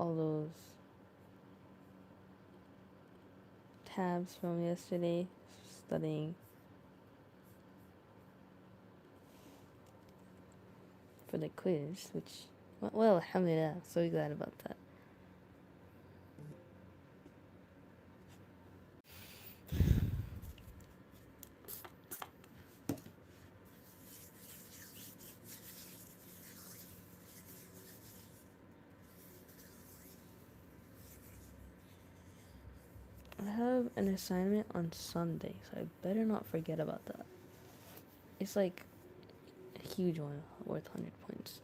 all those tabs from yesterday studying for the quiz, which, well, alhamdulillah, so glad about that. I have an assignment on Sunday, so I better not forget about that. It's like a huge one, worth 100 points.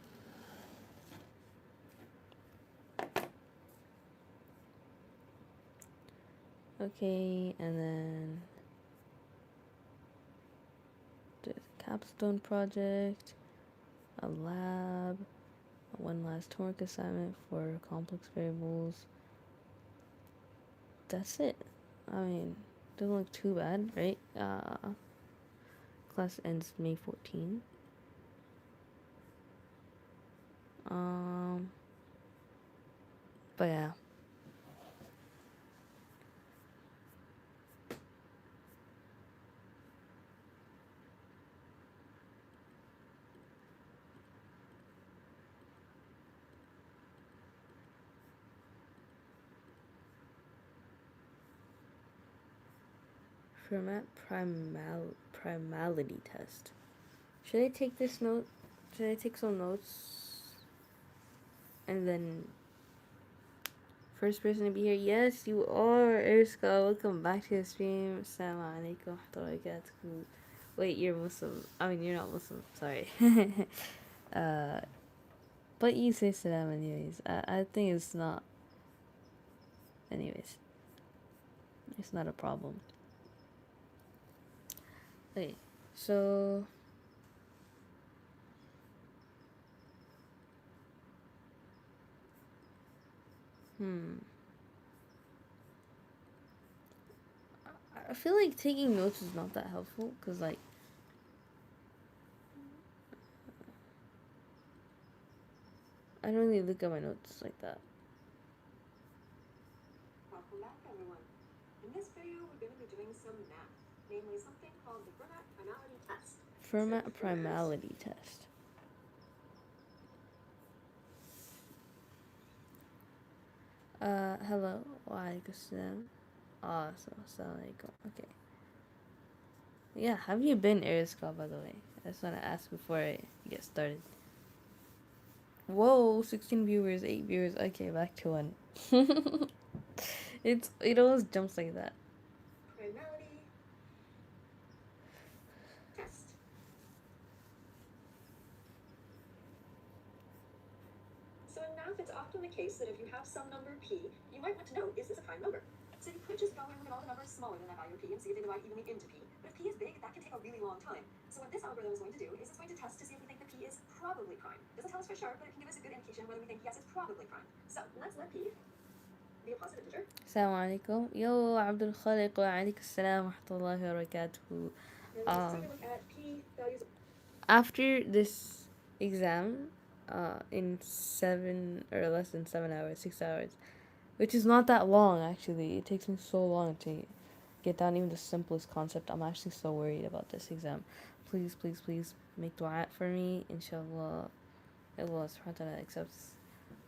Okay, and then there's a capstone project, a lab, one last homework assignment for complex variables. That's it. I mean, doesn't look too bad, right? Class ends May 14. But yeah. Fermat primality test. Should I take this note? Should I take some notes? And then first person to be here. Yes, you are. Erska, welcome back to the stream. Assalamu alaikum wa rahmatullahi wa barakatuh. Wait, you're Muslim. I mean, you're not Muslim. Sorry. But you say salam anyways. I think it's not. Anyways, it's not a problem. Okay, so I feel like taking notes is not that helpful because, like, I don't really look at my notes like that. Welcome back, everyone. In this video, we're going to be doing some math, namely something called the Fermat primality test. Fermat primality test. Hello. Walaikum salam. Awesome. Assalamu alaikum. Okay. Yeah, have you been Eriska, by the way? I just want to ask before I get started. Whoa, 16 viewers, 8 viewers. Okay, back to 1. It always jumps like that. Primality test. So in math, it's often the case that if you have some number p, you might want to know, is this a prime number? So you could just go and look at all the numbers smaller than that value p and see if they divide evenly into p. But if p is big, that can take a really long time. So what this algorithm is going to do is it's going to test to see if we think that p is probably prime. Doesn't tell us for sure, but it can give us a good indication whether we think, yes, it's probably prime. So let's let p be a positive integer. Assalamu alaikum. Yo, Abdul Khaliq, wa alaikum assalam wa rahmatullahi wa barakatuhu. After this exam, in 7 or less than 7 hours, 6 hours, which is not that long actually. It takes me so long to get down even the simplest concept. I'm actually so worried about this exam. Please, please, please make dua for me. Inshallah, Allah subhanahu wa ta'ala accepts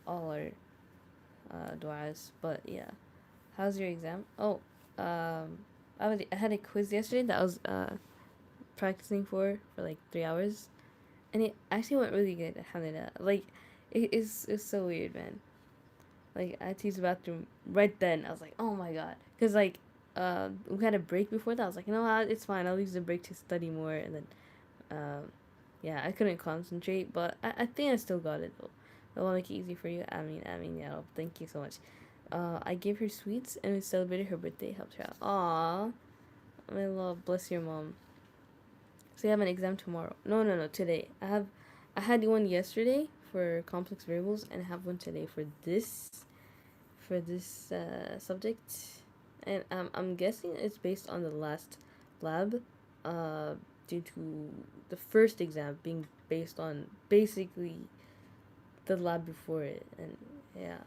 all our du'as. But yeah, how's your exam? Oh, I had a quiz yesterday that I was practicing for like 3 hours, and it actually went really good. Alhamdulillah. Like, it's so weird, man. Like, I had to use the bathroom right then. I was like, oh my god, because like we had a break before that. I was like, you know what, it's fine, I'll use the break to study more. And then yeah, I couldn't concentrate, but I think I still got it though. Allah make it easy for you. Ameen, ya Rab. Thank you so much. I gave her sweets and we celebrated her birthday. Helped her out. Aww. May Allah bless your mom. So you have an exam tomorrow. No, today. I had one yesterday for complex variables and I have one today for this subject. And I'm guessing it's based on the last lab, due to the first exam being based on basically the lab before it, and yeah,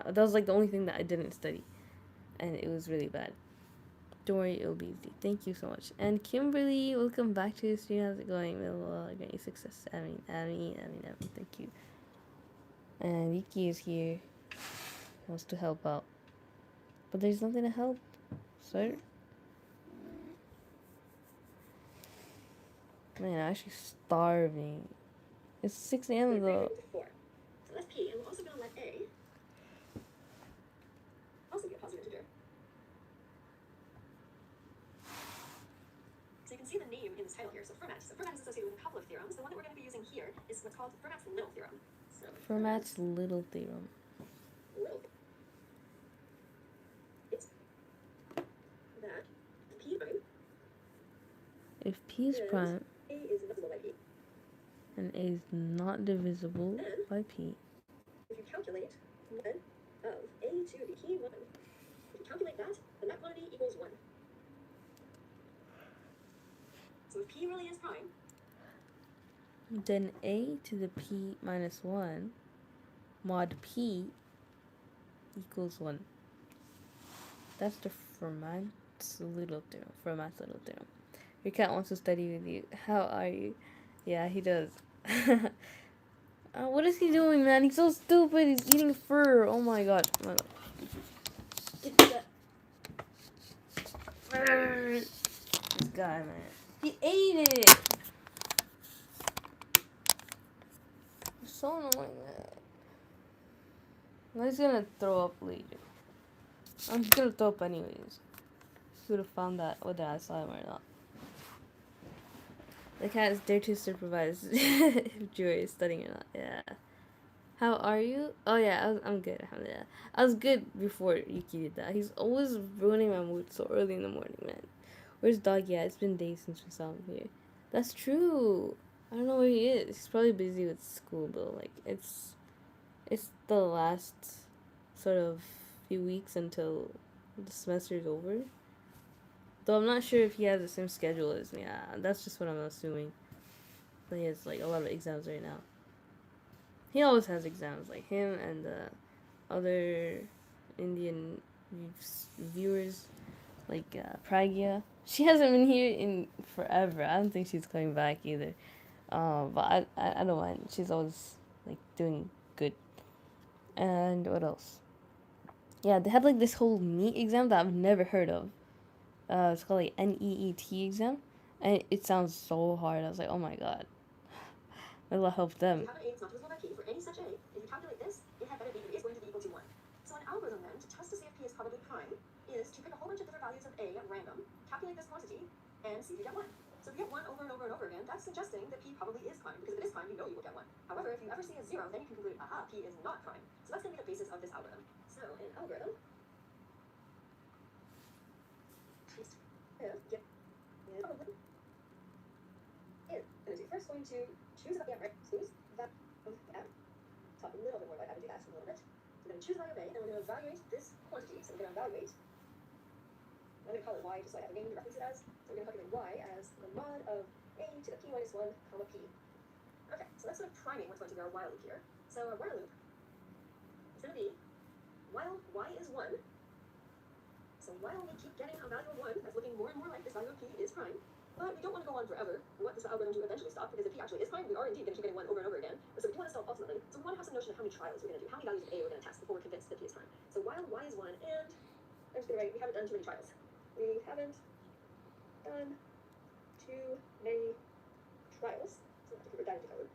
that was like the only thing that I didn't study, and it was really bad. Don't worry, it'll be easy. Thank you so much. And Kimberly, welcome back to the stream. How's it going? Well, grant you success. I mean, thank you. And Yuki is here. He wants to help out, but there's nothing to help, sir. Man, I'm actually starving. It's 6 a.m. though. 4. So that's P, and we're also going to let A also be a positive integer. So you can see the name in this title here. So Fermat. So Fermat is associated with a couple of theorems. The one that we're going to be using here is what's called Fermat's little theorem. So Fermat's little theorem. Little. It's that P prime. If P is prime, A is divisible by P. And A is not divisible by P. If you calculate 1 of A to the P1, if you calculate that, then that quantity equals 1. So if P really is prime, then A to the P minus 1 mod P equals 1. That's the Fermat's little theorem. Your cat wants to study with you. How are you? Yeah, he does. What is he doing, man? He's so stupid. He's eating fur. Oh my god. This guy, man. He ate it. It's so annoying, man. Now he's gonna throw up later. I'm just gonna throw up anyways. He would have found that whether I saw him or not. The cat is there to supervise if Joy is studying or not. Yeah. How are you? Oh yeah, I'm good. Alhamdulillah. I was good before Yuki did that. He's always ruining my mood so early in the morning, man. Where's Doggy at? It's been days since we saw him here. That's true. I don't know where he is. He's probably busy with school, but like it's the last sort of few weeks until the semester's over. Though I'm not sure if he has the same schedule as me. That's just what I'm assuming. But he has like a lot of exams right now. He always has exams, like him and the other Indian viewers, like Pragya. She hasn't been here in forever. I don't think she's coming back either. But I don't mind. She's always like doing good. And what else? Yeah, they had like this whole NEET exam that I've never heard of. It's called like NEET exam, and it sounds so hard. I was like, oh my god. It'll help them. If you have an A that's not divisible by P for any such A, if you calculate this, it had better be is going to be equal to 1. So an algorithm then, to test to see if P is probably prime, is to pick a whole bunch of different values of A at random, calculate this quantity, and see if you get 1. So if you get 1 over and over and over again, that's suggesting that P probably is prime, because if it is prime, you know you will get 1. However, if you ever see a 0, then you can conclude, aha, P is not prime. So that's going to be the basis of this algorithm. So an algorithm first going to choose a value of choose that of M. Talk a little bit more about how to do that in a little bit. We're going to choose a value of A, and we're going to evaluate this quantity. So we're going to evaluate, I'm going to call it Y just so I have a name to reference it as. So we're going to calculate Y as the mod of A to the P minus 1, comma P. Okay, so that's sort of priming what's going to be our while loop here. So our while loop is going to be while Y is 1. So while we keep getting a value of 1 that's looking more and more like this value of P is prime, but we don't want to go on forever. We want this algorithm to eventually stop, because if P actually is prime, we are indeed going to keep getting 1 over and over again. But so we do want to stop ultimately. So we want to have some notion of how many trials we're going to do, how many values of A we're going to test before we're convinced that P is prime. So while Y is 1, and I'm just going to write, we haven't done too many trials. We haven't done too many trials. So we're diving into code.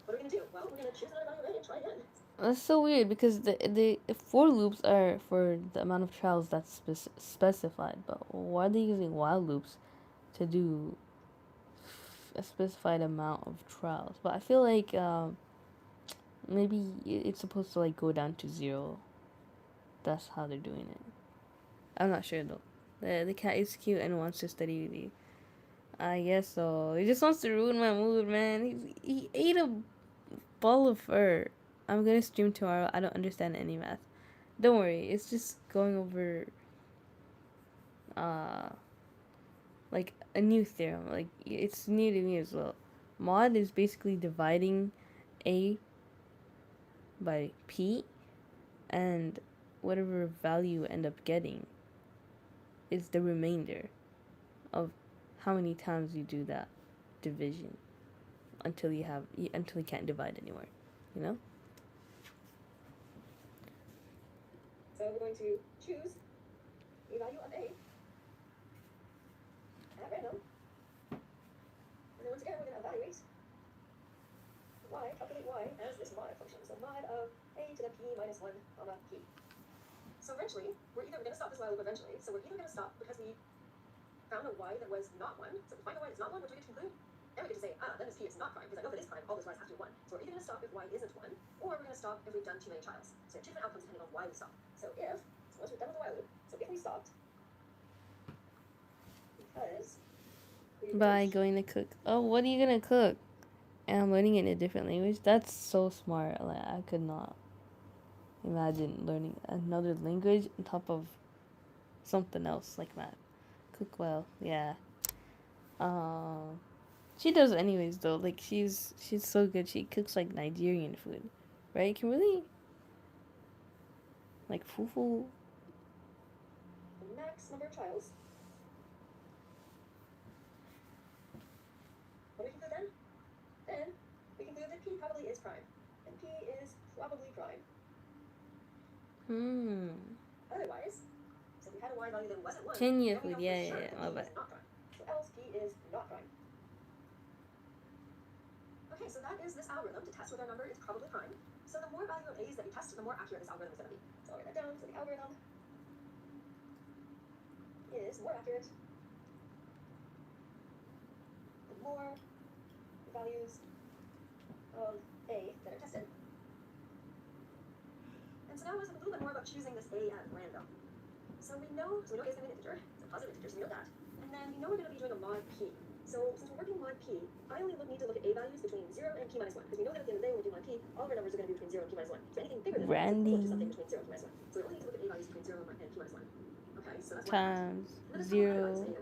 What are we going to do? Well, we're going to choose another value of A and try again. That's so weird, because the for loops are for the amount of trials that's specified, but why are they using while loops to do a specified amount of trials? But I feel like maybe it's supposed to like go down to 0. That's how they're doing it. I'm not sure though. The cat is cute and wants to study with you. I guess so. He just wants to ruin my mood, man. He ate a ball of fur. I'm gonna stream tomorrow. I don't understand any math. Don't worry. It's just going over like a new theorem. Like it's new to me as well. Mod is basically dividing A by p, and whatever value you end up getting is the remainder of how many times you do that division until you can't divide anymore, you know? So we're going to choose a value of a at random. And then once again, we're going to evaluate y, calculate y as this mod function. So mod of a to the p minus 1 comma p. So eventually, we're going to stop this while loop eventually. So we're either going to stop because we found a y that was not 1. So if we find a y that's not 1, what do we get to conclude? Then we get to say, then this p is not prime, because I know if it is prime, all those y's have to be 1. So we're either going to stop if y isn't 1, or we're going to stop if we've done too many trials. So two different outcomes depending on why we stop. So once we're done with the while loop, so if we stopped, because By going to cook. Oh, what are you gonna cook? And I'm learning it in a different language. That's so smart. Like, I could not imagine learning another language on top of something else like that. Cook well, yeah. She does anyways though. Like, she's so good. She cooks like Nigerian food, right? Can really like fufu. the max number of trials. What do we conclude then? Then we conclude that p probably is prime. And p is probably prime. Otherwise, so if we had a y value that wasn't 1, Kenya then we food, know yeah, for sure yeah, that my p bad. is not prime. So else p is not prime. Okay, so that is this algorithm to test whether a number is probably prime. So the more value of a's that we test, the more accurate this algorithm is going to be. So I'll write that down. So the algorithm is more accurate the more values of a that are tested. And so now let's look a little bit more about choosing this a at random. So we know a is going to be an integer, it's a positive integer, so we know that. And then we know we're going to be doing a mod p. So since we're working mod p, I only need to look at a values between 0 and p minus 1, because we know that at the end of the day when we do mod p, all of our numbers are going to be between 0 and p minus 1. So anything bigger than that is equivalent to something between 0 and p minus 1. So we only need to look at a values between 0 and p minus 1. Okay, so that's times 0 0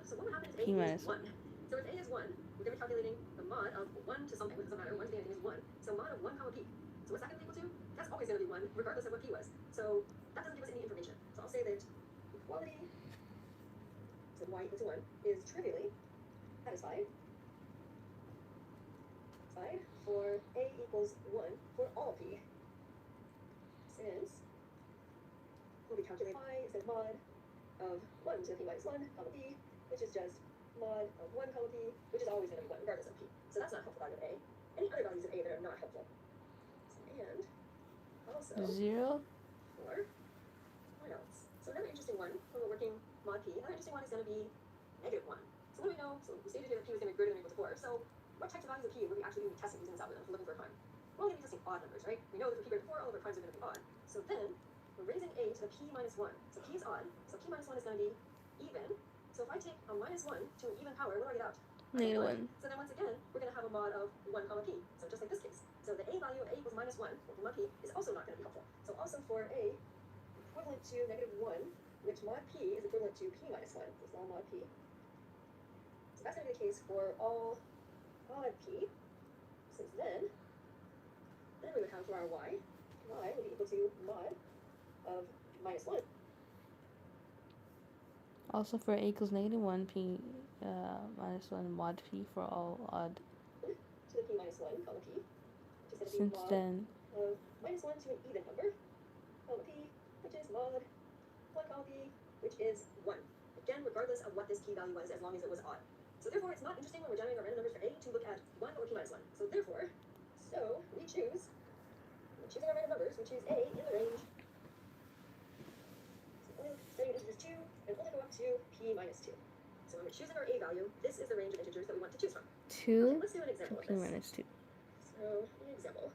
So what would happen if a p minus is 1? So if a is 1, we're going to be calculating the mod of 1 to something, it doesn't matter, 1 to anything is 1. So mod of 1 comma p. So what's that going to be equal to? That's always going to be 1, regardless of what p was. So that doesn't give us any information. So I'll say that equality, so y equals 1, is trivially satisfied for a equals 1 for all p, since we'll be calculating y is the mod of 1 to the p minus 1 comma p, which is just mod of 1 comma p, which is always going to be 1 regardless of p. So that's not a helpful value of a. Any other values of a that are not helpful. And also 0. for what else? So another interesting one when we're working mod p, another interesting one is going to be -1. So what do we know? So we stated here that p was going to be greater than or equal to 4. So what types of values of p would we actually be testing using this algorithm for looking for a prime? We're only going to be testing odd numbers, right? We know that for p greater than 4, all of our primes are going to be odd. So then we're raising a to the p minus 1. So p is odd. So p minus 1 is going to be even. So if I take a minus 1 to an even power, what do I get out? -1. So then once again, we're going to have a mod of 1 comma p. So just like this case. So the a value of a equals -1, or mod p, is also not going to be helpful. So also for a equivalent to -1, which mod p is equivalent to p minus 1. This is all mod p. So that's going to be the case for all mod p. Since then we would have for our y. Y would be equal to mod of -1. Also for a equals -1, p minus 1 mod p for all odd. To the p minus 1 comma p, which is going to be Since mod then, of -1 to an even number, comma p, which is mod 1 comma p, which is 1. Again, regardless of what this p value was, as long as it was odd. So therefore, it's not interesting when we're generating our random numbers for a to look at 1 or p minus 1. So therefore, we choose, when choosing our random numbers, we choose a in the range. So only setting integers 2, and only go up to p minus 2. So when we're choosing our a value, this is the range of integers that we want to choose from. 2 Okay, let's do an example of p this. minus 2. So, an example.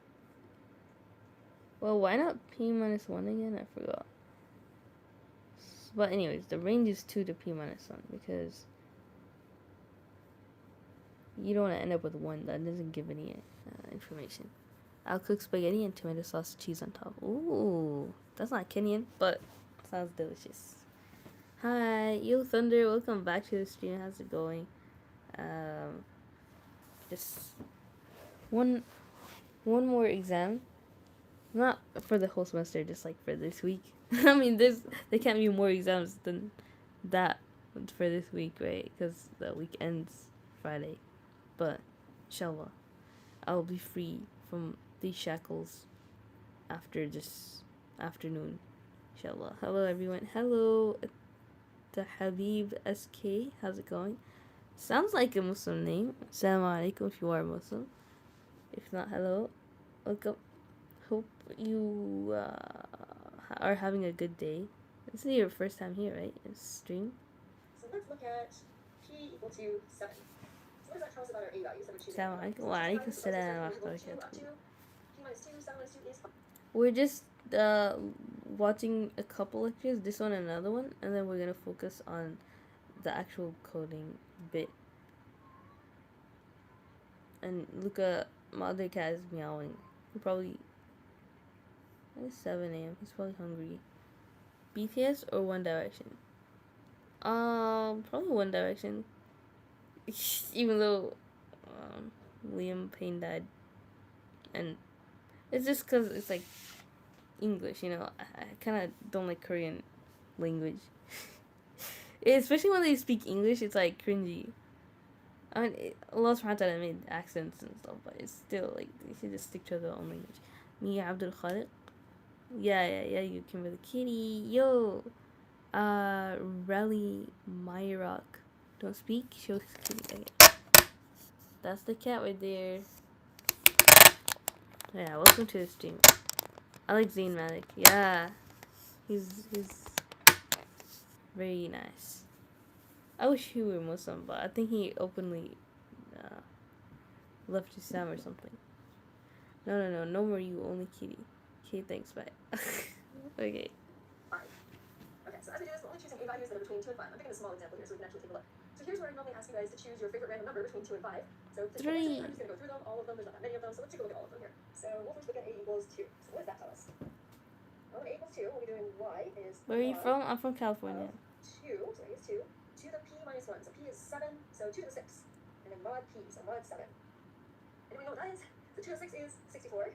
Well, why not p minus 1 again? I forgot. But anyways, the range is 2 to p minus 1 because you don't want to end up with 1 that doesn't give any information. I'll cook spaghetti and tomato sauce cheese on top. Ooh, that's not Kenyan, but sounds delicious. Hi, Yo Thunder, welcome back to the stream. How's it going? Just one more exam, Not for the whole semester, just like for this week. I mean, there can't be more exams than that for this week, right? Because the week ends Friday. But inshallah, I'll be free from these shackles after this afternoon. Inshallah. Hello, everyone. Hello, the Habib SK. How's it going? Sounds like a Muslim name. Assalamu alaikum if you are Muslim. If not, hello. Welcome. Hope you are having a good day. This is your first time here, right? In stream. So let's look at p equal to 7. So what does that tell us about our a values that we're choosing? Assalamu alaikum. Wa alaikum salam wa rahmatullahi. P minus 2, 7 minus 2 is 5. We're just watching a couple lectures, this one and another one, and then we're gonna focus on the actual coding bit. And Luca, my other cat is meowing. He probably it's 7 a.m. He's probably hungry. BTS or One Direction? Probably One Direction. Even though Liam Payne died, and it's just because it's like English, you know. I kind of don't like Korean language, especially when they speak English. It's like cringy. I mean, Allah subhanahu wa ta'ala made accents and stuff, but it's still like they should just stick to their own language. Me Abdul Khaliq. Yeah, you can be the kitty. Yo, Rally Myrock. Don't speak, show kitty. Okay. That's the cat right there. Yeah, welcome to the stream. I like Zayn Malik. Yeah, he's very nice. I wish he were Muslim, but I think he openly left Islam or something. No more you, only kitty. Okay, thanks, bye. Okay. Fine. Okay, so as we do this, we're only choosing a values that are between 2 and 5. I'm picking a small example here so we can actually take a look. So here's where I normally ask you guys to choose your favorite random number between 2 and 5. So to 3. I'm just going to go through them, all of them. There's not that many of them, so let's take a look at all of them here. So we'll first look at a equals 2. So what does that tell us? Well, a equals 2, we'll be doing y is Where are you from? I'm from California. 2, so a is 2, to the p minus 1. So p is 7, so 2 to the 6. And then mod p, so mod 7. And we know what that is. So 2 to the 6 is 64.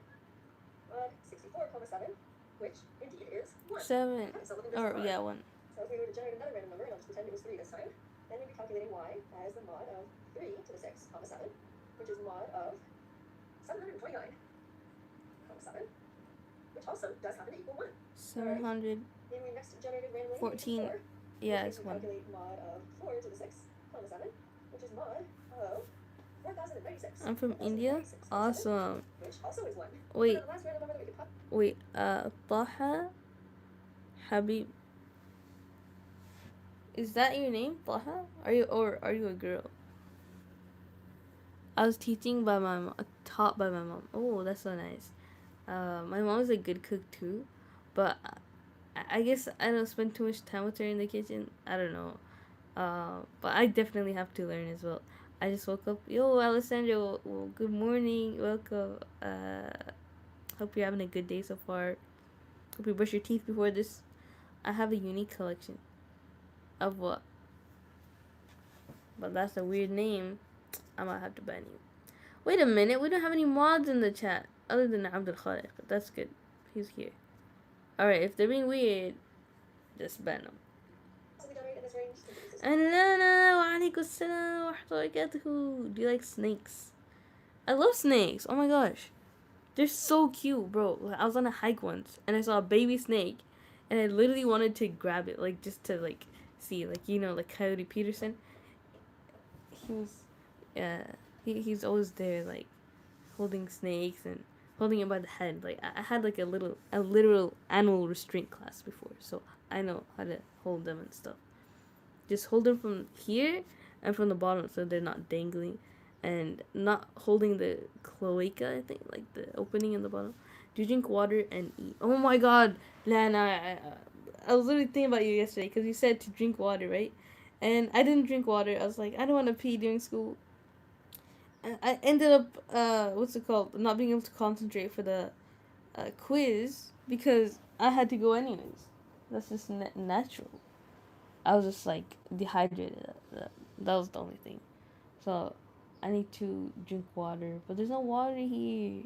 Mod 64, comma 7, which indeed is 1. 7. Okay, so Or, yeah, 1. So if we were to generate another random number, and I'll just pretend it was 3 this time, then we'd be calculating y as the mod of 3 to the 6, comma 7, which is mod of 729, comma 7, which also does happen to equal 1. 700. Then we next generated randomly 14. 4. Yeah, it's 1. Calculate mod of 4 to the 6, comma 7, which is mod of 4096. I'm from India. Awesome. Which also is 1. Wait. So the last random number that we could pop. Wait, Taha Habib. Is that your name, Taha? Are you a girl? I was taught by my mom. Oh, that's so nice. My mom is a good cook too, but I guess I don't spend too much time with her in the kitchen. I don't know. But I definitely have to learn as well. I just woke up. Yo, Alessandro. Well, good morning. Welcome. Hope you're having a good day so far. Hope you brush your teeth before this. I have a unique collection. Of what? But that's a weird name. I might have to ban you. Wait a minute. We don't have any mods in the chat. Other than Abdul Khaliq. That's good. He's here. Alright, if they're being weird, just ban them. Do you like snakes? I love snakes. Oh my gosh. They're so cute, bro. I was on a hike once and I saw a baby snake and I literally wanted to grab it, like just to like see, like, you know, like Coyote Peterson. He was he's always there, like holding snakes and holding it by the head. Like I had like a literal animal restraint class before, so I know how to hold them and stuff. Just hold them from here and from the bottom so they're not dangling, and not holding the cloaca, I think, like the opening in the bottom. Do you drink water and eat? Oh my god, Lana, I was literally thinking about you yesterday because you said to drink water, right? And I didn't drink water. I was like, I don't want to pee during school. And I ended up, what's it called? Not being able to concentrate for the quiz because I had to go anyways. That's just natural. I was just like dehydrated. That was the only thing. So I need to drink water, but there's no water here.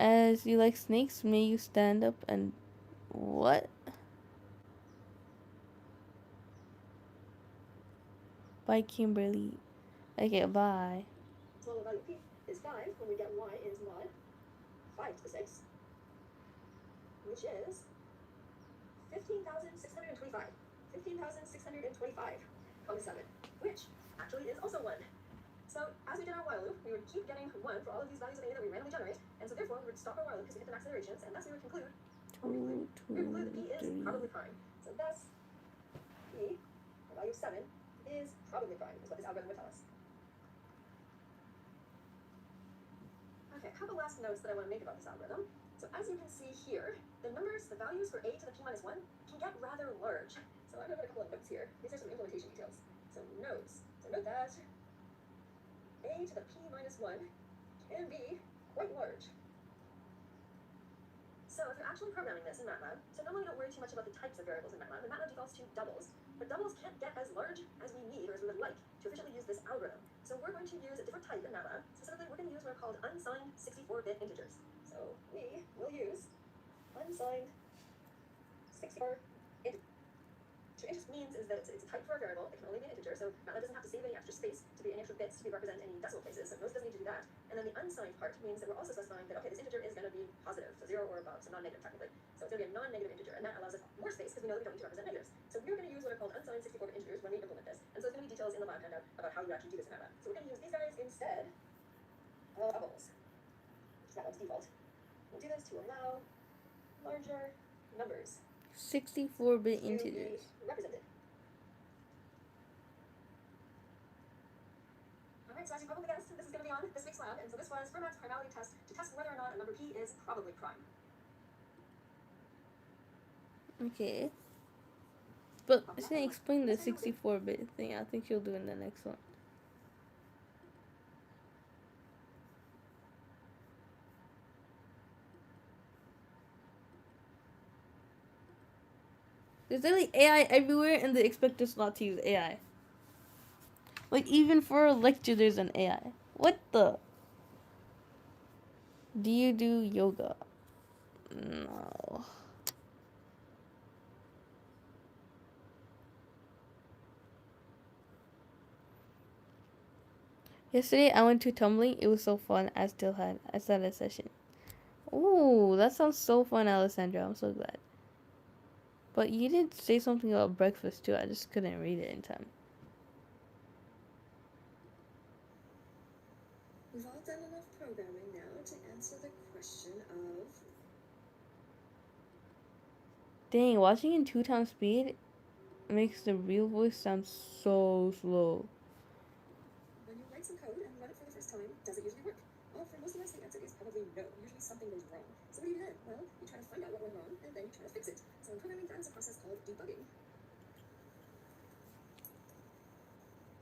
As you like snakes, may you stand up and what? Bye, Kimberly. Okay, bye. Smaller value p is 5 when we get y is mod 5 to the 6, which is 15,625. 15,625, 7, which actually is also 1. So as we did our while loop, we would keep getting 1 for all of these values of a that we randomly generate, and so therefore we would stop our while loop because we hit the accelerations, and thus we would conclude, that p is probably prime. So thus, p, the value of 7, is probably prime, is what this algorithm would tell us. Okay, a couple last notes that I want to make about this algorithm. So as you can see here, the numbers, the values for a to the p minus 1 can get rather large. So I'm going to put a couple of notes here. These are some implementation details. So notes. So note that a to the p minus 1 can be quite large. So if you're actually programming this in MATLAB, so normally don't worry too much about the types of variables in MATLAB. And MATLAB defaults to doubles, but doubles can't get as large as we need or as we would like to efficiently use this algorithm. So we're going to use a different type in MATLAB. Specifically, we're going to use what are called unsigned 64-bit integers. So we will use unsigned 64 integers. What interest means is that it's a type for a variable. It can only be an integer, so MATLAB doesn't have to save any extra space to be any extra bits to represent any decimal places, so Rose doesn't need to do that. And then the unsigned part means that we're also specifying that, okay, this integer is going to be positive, so 0 or above, so non-negative technically. So it's going to be a non-negative integer, and that allows us more space because we know that we don't need to represent negatives. So we're going to use what are called unsigned 64-bit integers when we implement this. And so there's going to be details in the lab handout about how you actually do this in MATLAB. So we're going to use these guys instead of doubles, which is MATLAB's default. We'll do this to allow larger numbers 64-bit to integers. be represented. Alright, so as you probably guessed, this is going to be on this week's lab, and so this was Fermat's primality test to test whether or not a number p is probably prime. Okay. But she didn't explain the 64-bit thing. I think she'll do in the next one. There's literally AI everywhere, and they expect us not to use AI. Like, even for a lecture, there's an AI. What the? Do you do yoga? No. Yesterday, I went to tumbling. It was so fun. I still had a session. Ooh, that sounds so fun, Alessandra. I'm so glad. But you did say something about breakfast, too. I just couldn't read it in time. We've all done enough programming now to answer the question of... Dang, watching in 2 times speed makes the real voice sound so slow. When you write some code and run it for the first time, does it usually work? Well, for most of us, the answer is probably no. Usually something goes wrong. So what do you do then? Well, you try to find out what went wrong, and then you try to fix it. So in programming, that is a process called debugging.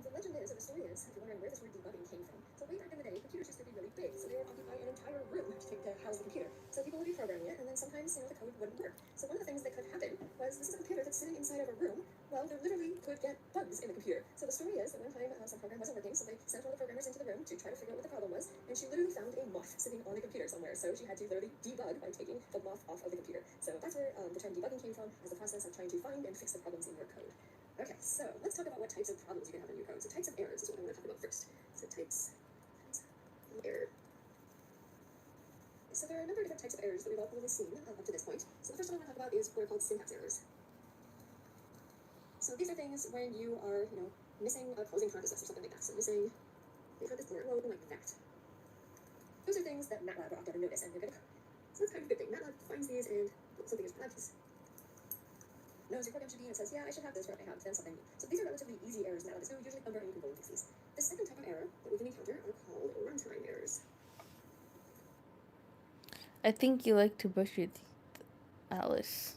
The legend is, or the story is, if you're wondering where this word debugging came from, so way back in the day, computers used to be really big, so they would occupy an entire room to house the computer. So people would be programming it, and then sometimes, the code wouldn't work. So one of the things that could happen was, this is a computer that's sitting inside of a room. Well, there literally could get bugs in the computer. So the story is that one time some program wasn't working, so they sent one of the programmers into the room to try to figure out what the problem was, and she literally found a moth sitting on the computer somewhere. So she had to literally debug by taking the moth off of the computer. So that's where the term debugging came from, as the process of trying to find and fix the problems in your code. Okay, so let's talk about what types of problems you can have in your code. So types of errors is what I want to talk about first. So types of error. So there are a number of different types of errors that we've all probably seen up to this point. So the first one I want to talk about is what are called syntax errors. So these are things when you are, missing a closing parenthesis or something like that. So missing, you've got this blur open like that. Those are things that MATLAB will often notice, and they're going to. So that's kind of a good thing. MATLAB finds these and something is flags. Knows your program should be and says, yeah, I should have this, or I have then something. So these are relatively easy errors now. There's no usually number and you can go and fix these. The second type of error that we can encounter are called runtime errors. I think you like to brush your teeth, Alice.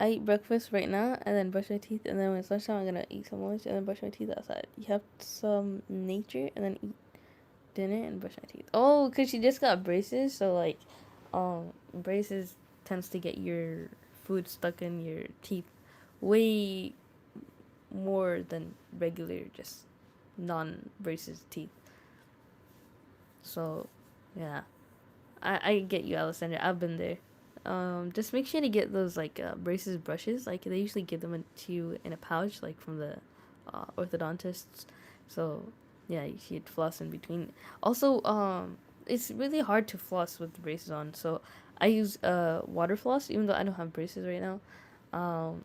I eat breakfast right now, and then brush my teeth, and then when it's lunchtime, I'm gonna eat some lunch, and then brush my teeth outside. You have some nature, and then eat dinner, and brush my teeth. Oh, because she just got braces, so, like, braces tends to get your food stuck in your teeth way more than regular, just non-braces teeth. So, yeah. I get you, Alessandra. I've been there. Just make sure to get those like braces brushes. Like they usually give them to you in a pouch, like from the orthodontists. So yeah, you should floss in between. Also, it's really hard to floss with the braces on. So I use water floss, even though I don't have braces right now. Um,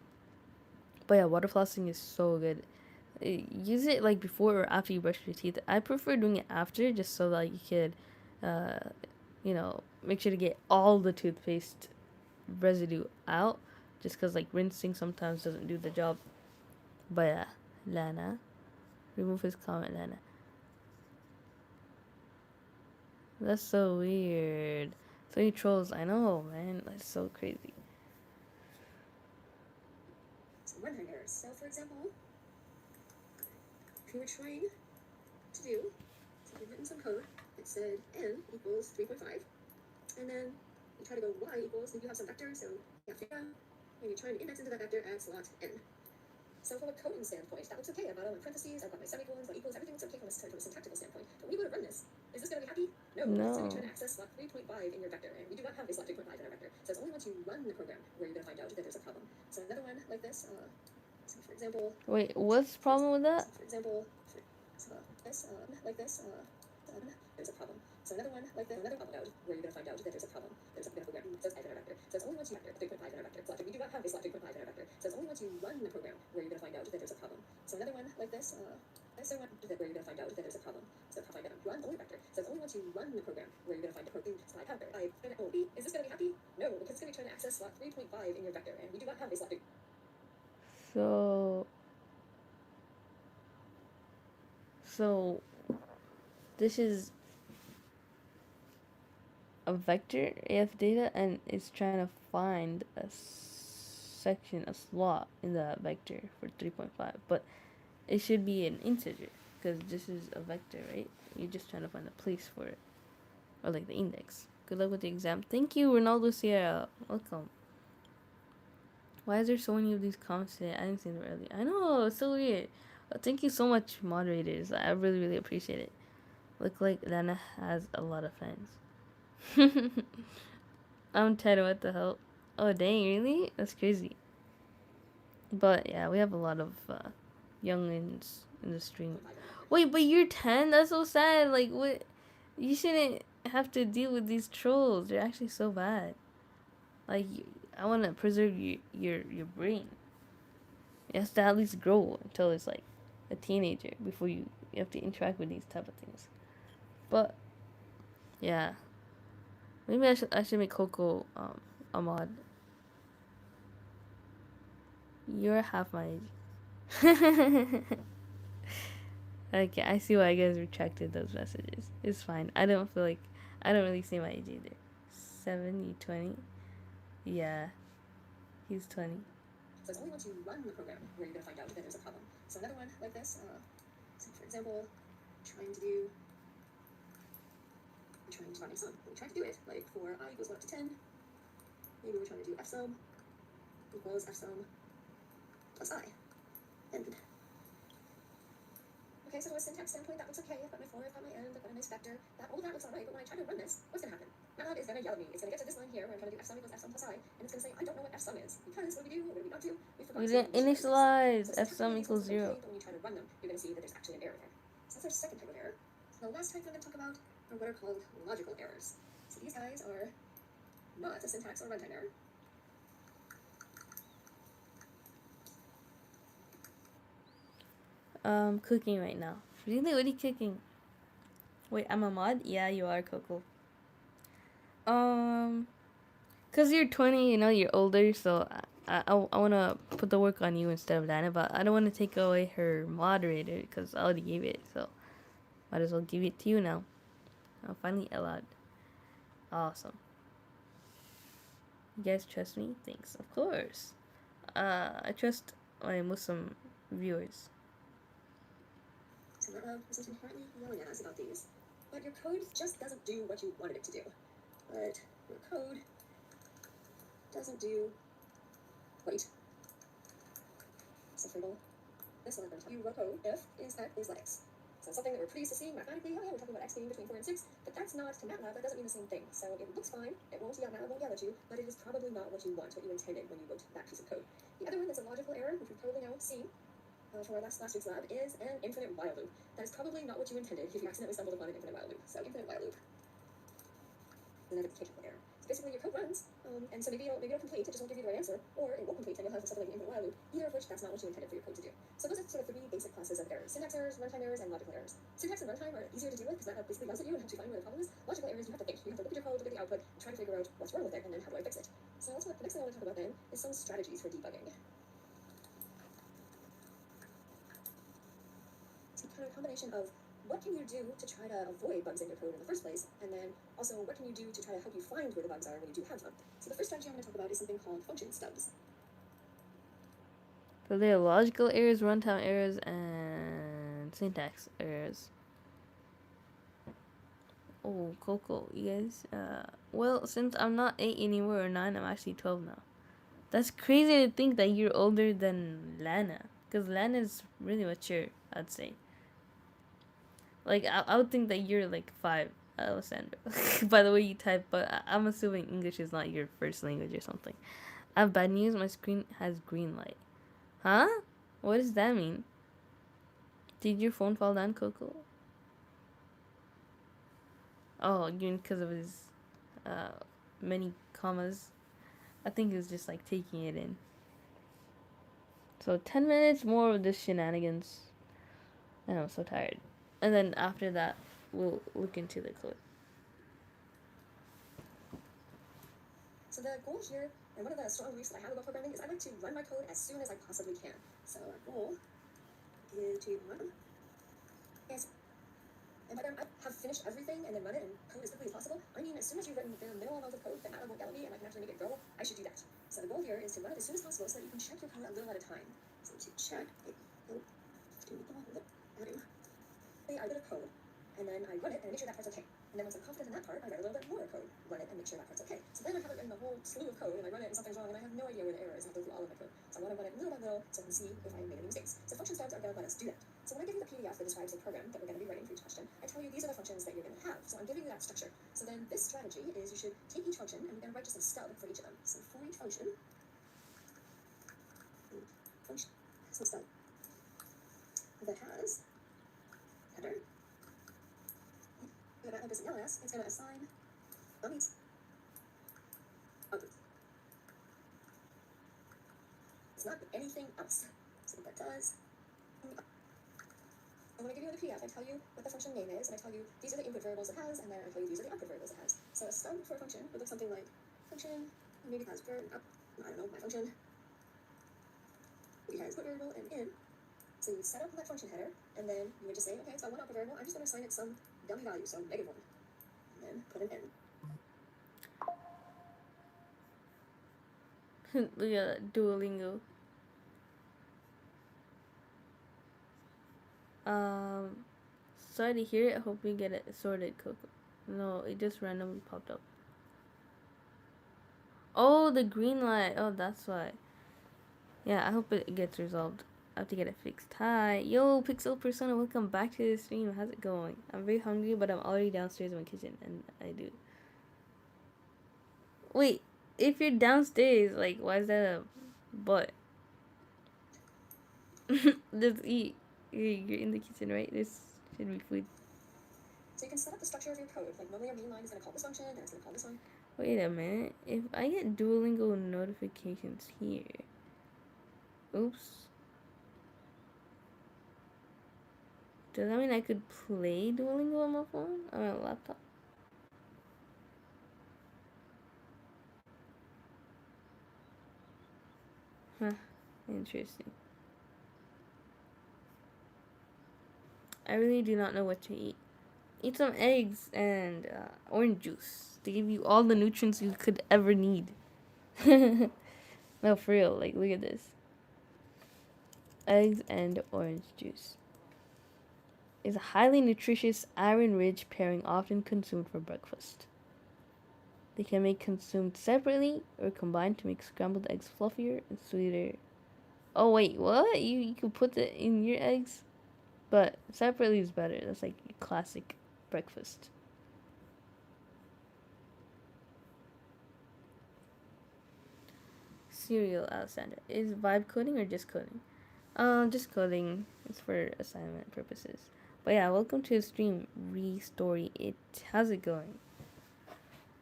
but yeah, water flossing is so good. Use it like before or after you brush your teeth. I prefer doing it after, just so that you could, make sure to get all the toothpaste residue out. Just because like rinsing sometimes doesn't do the job. But yeah, Lana, remove his comment, Lana. That's so weird. So many trolls. I know, man. That's so crazy. So runtime errors. So for example, if you were trying to do, so you've written some code that said n equals 3.5, and then you try to go y equals, maybe you have some vector, so you have theta, and you're trying to index into that vector at slot n. So from a coding standpoint, that looks okay. I've got all my parentheses, I've got my semicolons, my equals, everything looks okay from a syntactical standpoint. But when you go to run this, is this going to be happy? No, it's going to be trying to access slot 3.5 in your vector, and we do not have a slot 3.5 in our vector. So it's only once you run the program where you're going to find out that there's a problem. So another one like this, so for example... Wait, what's the problem with that? So for example, there's a problem. So another one like this, another problem node where you're going to find out that there's a problem. There's a program that says 5 in our vector. So it's only once you vector 3.5 in our vector. Slot, we do not have a slot 3.5 in our vector. So it's only once you run the program where you're going to find out that there's a problem. So another one like this, where you're going to find out that there's a problem. So find out run only vector. So it's only once you run the program where you're going to find a program. Slide vector. Is this going to be happy? No, because it's going to be trying to access slot 3.5 in your vector, and we do not have a slot 3. So this is a vector AF data, and it's trying to find a section, a slot in that vector for 3.5, but it should be an integer because this is a vector, right? You're just trying to find a place for it, or like the index. Good luck with the exam. Thank you, Ronaldo Sierra. Welcome. Why is there so many of these comments today? I didn't see them earlier. I know, it's so weird. Thank you so much, moderators. I really, really appreciate it. Look like Lana has a lot of fans. I'm Ted, what the hell? Oh, dang, really? That's crazy. But yeah, we have a lot of youngins in the stream. Wait, but you're 10? That's so sad. Like, what? You shouldn't have to deal with these trolls. They're actually so bad. Like, I want to preserve your brain. It has to at least grow until it's like a teenager before you have to interact with these type of things. But yeah, maybe I should make Coco a mod. You're half my age. Okay, I see why you guys retracted those messages. It's fine. I don't really say my age either. 7, you 20? Yeah, he's 20. So it's only once you run the program where you're going to find out that there's a problem. So another one like this, so for example, trying to find a sum. We try to do it, like for I equals 1 up to 10, maybe we're trying to do f sum equals f sum plus I. And okay, so from a syntax standpoint, that looks okay. I've got my for, I've got my end, I've got a nice vector. All that looks alright, but when I try to run this, what's going to happen? MATLAB is going to yell at me. It's going to get to this line here where I'm trying to do f sum equals f sum plus I, and it's going to say, I don't know what f sum is. Because what do we do? What do we not do? We forgot We to didn't initialize f sum equals 0. Okay, but when you try to run them, you're going to see that there's actually an error there. So that's our second type of error. So the last type I'm going to talk about are what are called logical errors. So these guys are not a syntax or runtime error. Cooking right now. Really? What are you cooking? Wait, I'm a mod? Yeah, you are, Coco. Cause you're 20, you're older, so I want to put the work on you instead of Lana, but I don't want to take away her moderator, because I already gave it, so might as well give it to you now. I'm finally allowed. Awesome. You guys trust me? Thanks. Of course. I trust my Muslim viewers. So MATLAB isn't inherently yelling at us about these, but your code just doesn't do what you wanted it to do. But your code doesn't do... Wait. So for example, this one, you wrote code if is at is like x. So it's something that we're pretty used to seeing mathematically. Oh yeah, we're talking about x being between 4 and 6, but that's not to MATLAB. That doesn't mean the same thing. So it looks fine. It won't yell, MATLAB won't yell at you, but it is probably not what you want, what you intended when you wrote that piece of code. The other one that's a logical error, which we've probably now seen for last week's lab, is an infinite while loop. That is probably not what you intended if you accidentally stumbled upon an infinite while loop. So infinite while loop. Another technical error. So basically your code runs, and so maybe it'll complete, it just won't give you the right answer, or it will complete and you'll have something like an infinite while loop, either of which that's not what you intended for your code to do. So those are sort of three basic classes of errors: syntax errors, runtime errors, and logical errors. Syntax and runtime are easier to deal with because MATLAB basically yells at you and helps you find where the problem is. Logical errors, you have to think. You have to look at your code, look at the output, and try to figure out what's wrong with it, and then how do I fix it. So that's what the next thing I want to talk about then is some strategies for debugging. So kind of a combination of what can you do to try to avoid bugs in your code in the first place, and then also what can you do to try to help you find where the bugs are when you do have them. So the first strategy I'm going to talk about is something called function stubs. So there are logical errors, runtime errors, and syntax errors. Oh, Coco, you guys. Well, since I'm not 8 anymore or 9, I'm actually 12 now. That's crazy to think that you're older than Lana. Because Lana is really mature, I'd say. Like, I would think that you're like 5, Alessandro. By the way you type, but I'm assuming English is not your first language or something. I have bad news, my screen has green light. Huh? What does that mean? Did your phone fall down, Coco? Oh, you mean because of his many commas? I think he was just like taking it in. So 10 minutes more of this shenanigans. And I'm so tired. And then after that, we'll look into the code. So the goal here, and one of the strong beliefs that I have about programming, is I like to run my code as soon as I possibly can. So our goal is to run. Yes. And by then I have finished everything and then run it and code as quickly as possible. I mean, as soon as you've written the minimal amount of code that MATLAB won't yell at me and I can actually make it go, I should do that. So the goal here is to run it as soon as possible so that you can check your code a little at a time. So to check, I write a code, and then I run it and make sure that part's okay. And then once I'm confident in that part, I write a little bit more code, run it, and make sure that part's okay. So then I haven't written a whole slew of code, and I run it and something's wrong, and I have no idea where the error is, and I have to go through all of my code. So I want to run it little by little so I can see if I made any mistakes. So function stubs are going to let us do that. So when I give you the PDF that describes the program that we're going to be writing for each question, I tell you these are the functions that you're going to have. So I'm giving you that structure. So then this strategy is you should take each function, and we're going to write just a stub for each of them. So for each function, some stub that has header. That MATLAB doesn't yell at us, it's going to assign output. It's not anything else. So what that does, and when I give you the PDF, I tell you what the function name is, and I tell you these are the input variables it has, and then I tell you these are the output variables it has. So a stub for a function would look something like function, maybe it has I don't know, my function. It has input variable and in. So you set up that function header, and then you would just say, okay, it's got one output variable, I'm just going to assign it some dummy value, so -1, and then put an n. Look at that, Duolingo. Sorry to hear it. Hope you get it sorted, Coco. No, it just randomly popped up. Oh, the green light. Oh, that's why. Yeah, I hope it gets resolved. I have to get it fixed. Hi. Yo, Pixel Persona, welcome back to the stream. How's it going? I'm very hungry, but I'm already downstairs in my kitchen, and I do. Wait, if you're downstairs, like, why is that a but? Just eat. You're in the kitchen, right? This should be food. So you can set up the structure of your code. Like normally your main line is going to call this function, and it's going to call this one. Wait a minute. If I get Duolingo notifications here. Oops. Does that mean I could play Duolingo on my phone? On my laptop? Huh. Interesting. I really do not know what to eat. Eat some eggs and orange juice to give you all the nutrients you could ever need. No, for real. Like, look at this. Eggs and orange juice is a highly nutritious, iron-rich pairing often consumed for breakfast. They can be consumed separately or combined to make scrambled eggs fluffier and sweeter. Oh, wait, what? You can put it in your eggs? But separately is better. That's like classic breakfast. Serial Alexander. Is vibe coding or just coding? Just coding. It's for assignment purposes. But yeah, welcome to the stream. Restory. How's it going?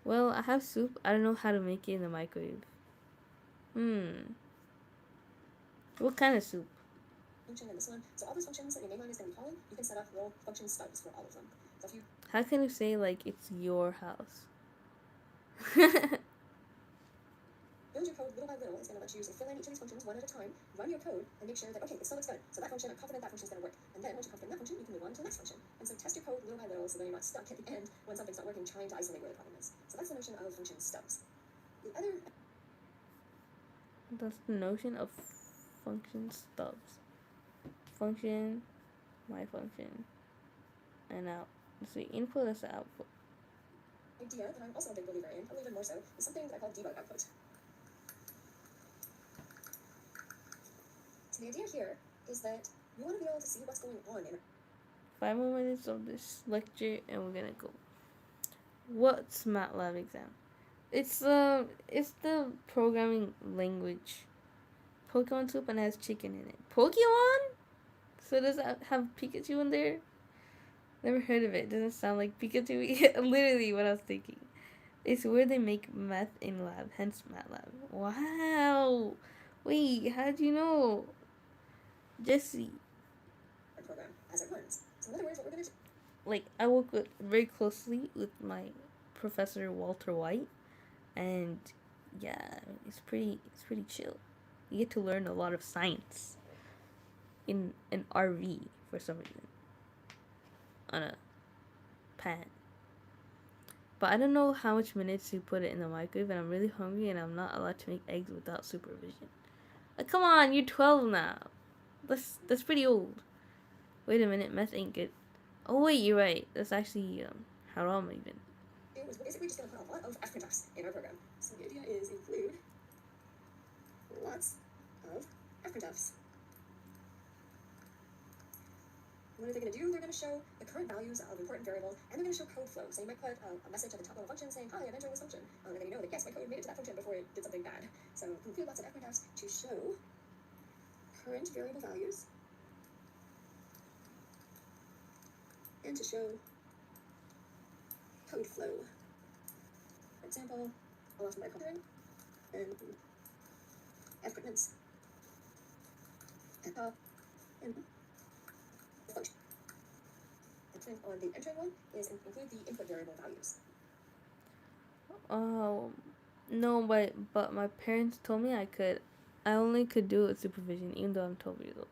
Well, I have soup. I don't know how to make it in the microwave. What kind of soup? Function and this one. So all those functions that your main line is going to be calling, you can set up role function stubs for all of them. So if you How can you say like it's your house? build your code little by little, it's going to let you fill in each of these functions one at a time, run your code, and make sure that, okay, it still looks good. So that function, I'm confident that function is going to work. And then once you're confident in that function, you can move on to the next function. And so test your code little by little so that you're not stuck at the end when something's not working trying to isolate where the problem is. So that's the notion of function stubs. The other That's the notion of function stubs. Function, my function, and out. Let's see, input is the output. idea that I'm also a big believer in, a little bit more so, is something that I call debug output. So the idea here is that you want to be able to see what's going on in 5 more minutes of this lecture and we're gonna go. What's MATLAB exam? It's the programming language. Pokemon soup and has chicken in it. Pokemon? So does that have Pikachu in there? Never heard of it. Doesn't sound like Pikachu. Literally what I was thinking. It's where they make math in lab, hence MATLAB. Wow. Wait, how'd you know? Jesse. our program as it runs. So in other words, what we're going to do. Like, I work very closely with my professor Walter White, and yeah, it's pretty chill. You get to learn a lot of science in an RV for some reason on a pan. But I don't know how much minutes you put it in the microwave, and I'm really hungry, and I'm not allowed to make eggs without supervision. Come on, you're 12 now. That's pretty old. Wait a minute, meth ain't good. Oh wait, you're right. That's actually haram even. We're basically just going to put a lot of F-printfs in our program. So the idea is include lots of F-printfs. What are they going to do? They're going to show the current values of important variables, and they're going to show code flow. So you might put a message at the top of a function saying, hi, I'm entering this function. And then you know that, yes, my code made it to that function before it did something bad. So include lots of F-printfs to show current variable values and to show code flow. For example, I'll offer my code and F-printments at top and the function. On the entering one is include the input variable values. Oh, no, but my parents told me I only could do it with supervision, even though I'm 12 years old.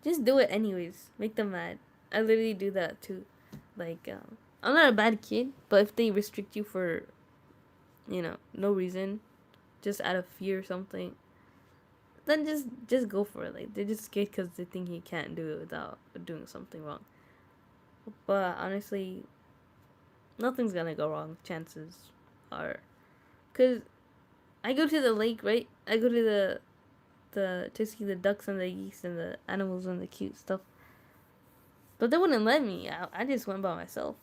Just do it anyways. Make them mad. I literally do that too. Like, I'm not a bad kid, but if they restrict you for, no reason, just out of fear or something, then just go for it. Like, they're just scared because they think you can't do it without doing something wrong. But honestly, nothing's gonna go wrong. Chances are, cause I go to the lake, right? I go to to see the ducks and the geese and the animals and the cute stuff. But they wouldn't let me. I just went by myself.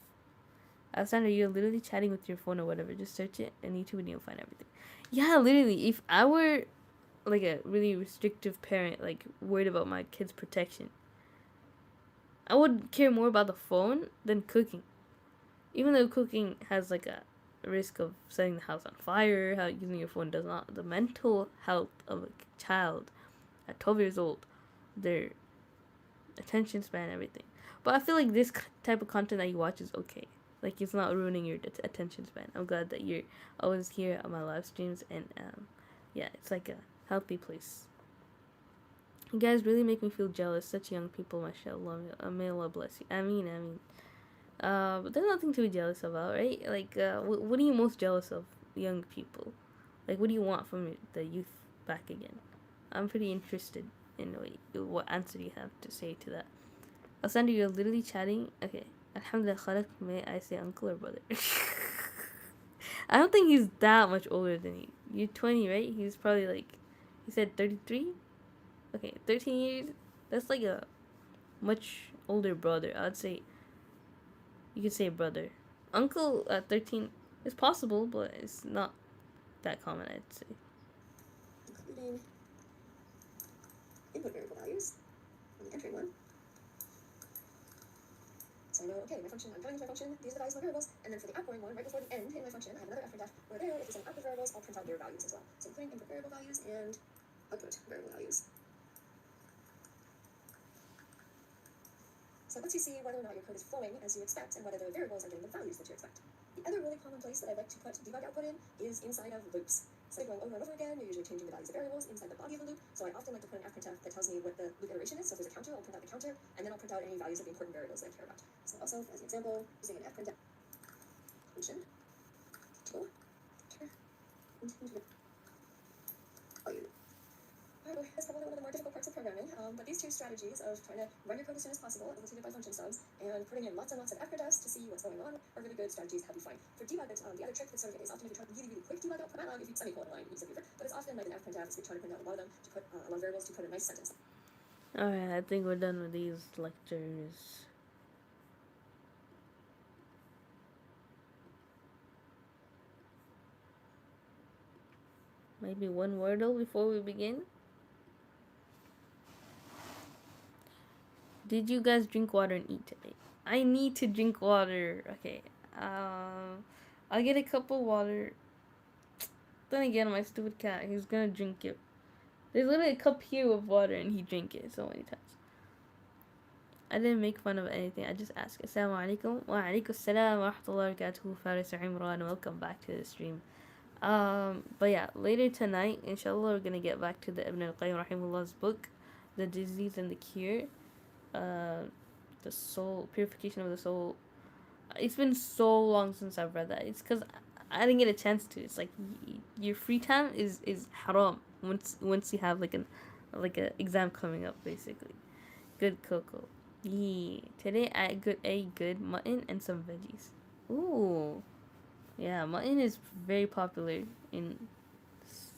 Alexander, you're literally chatting with your phone or whatever. Just search it on YouTube and you'll find everything. Yeah, literally. If I were like a really restrictive parent, like worried about my kid's protection, I would care more about the phone than cooking. Even though cooking has like a risk of setting the house on fire, how using your phone does not. The mental health of a child at 12 years old, their attention span, everything. But I feel like this type of content that you watch is okay. Like, it's not ruining your attention span. I'm glad that you're always here on my live streams, and yeah, it's like a healthy place. You guys really make me feel jealous. Such young people, mashallah. May Allah bless you. I mean. But there's nothing to be jealous about, right? Like, what are you most jealous of, young people? Like, what do you want from the youth back again? I'm pretty interested in what answer you have to say to that. Alessandro, you're literally chatting. Okay. Alhamdulillah, khalaq, may I say uncle or brother? I don't think he's that much older than you. You're 20, right? He's probably like, he said 33? Okay, 13 years? That's like much older brother. I'd say you could say brother. Uncle at 13 is possible, but it's not that common, I'd say. Including input variable values. I'm entering one. So I know, okay, my function, I'm joining my function, these are the values of my variables, and then for the outgoing one, right before the end in my function, I have another fprintf, where there, if there's any output variables, I'll print out their values as well. So including input variable values and output variable values. So it lets you see whether or not your code is flowing as you expect and whether the variables are getting the values that you expect. The other really common place that I like to put debug output in is inside of loops. So going over and over again, you're usually changing the values of variables inside the body of the loop. So I often like to put an fprintf that tells me what the loop iteration is. So if there's a counter, I'll print out the counter, and then I'll print out any values of the important variables that I care about. So also, as an example, using an fprintf function tool, value. That's probably one of the more difficult parts of programming, but these two strategies of trying to run your code as soon as possible, illustrated by function subs, and putting in lots and lots of fprintfs to see what's going on are really good strategies to help you find. For debug, the other trick that's sort of is often if you're trying to really quick debug output MATLAB, if you semicolon a line, you use a beaver, but it's often like an fprintf if you're trying to print out a lot of them, to put a lot of variables, to put a nice sentence. Alright, I think we're done with these lectures. Maybe one wordle before we begin. Did you guys drink water and eat today? I need to drink water. Okay. I'll get a cup of water. Then again, my stupid cat, he's gonna drink it. There's literally a cup here of water and he drank it so many times. I didn't make fun of anything. I just asked. Assalamu alaikum. Wa alaikum assalam wa rahmatullahi wa barakatuhu. Faris Imran. Welcome back to the stream. But yeah, later tonight, inshallah, we're gonna get back to the Ibn al-Qayyim rahimahullah's book, The Disease and the Cure. The soul, purification of the soul. It's been so long since I've read that. It's because I didn't get a chance to. It's like your free time is haram once you have like a exam coming up, basically. Good cocoa. Yeah. Today I ate good mutton and some veggies. Ooh. Yeah, mutton is very popular in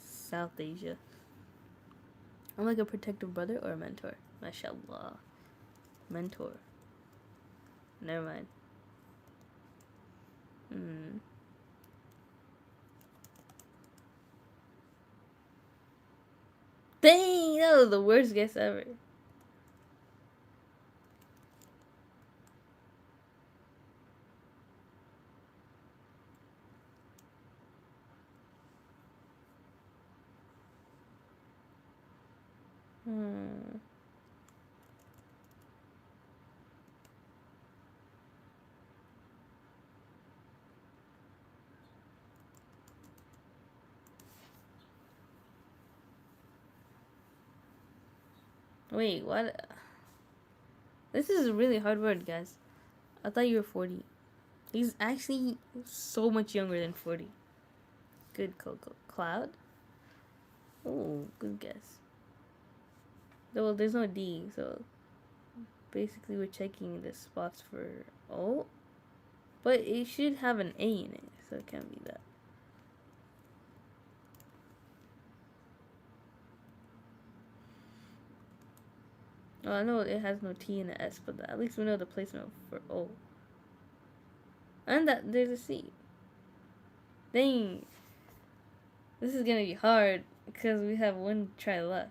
South Asia. I'm like a protective brother or a mentor. MashaAllah. Mentor. Never mind. Dang, that was the worst guess ever. Wait, what? This is a really hard word, guys. I thought you were 40. He's actually so much younger than 40. Good Coco. Cloud? Oh, good guess. Well, there's no D, so basically we're checking the spots for O. But it should have an A in it, so it can't be that. Oh, I know it has no T and an S, but at least we know the placement for O. And that there's a C. Dang. This is gonna be hard because we have one try left.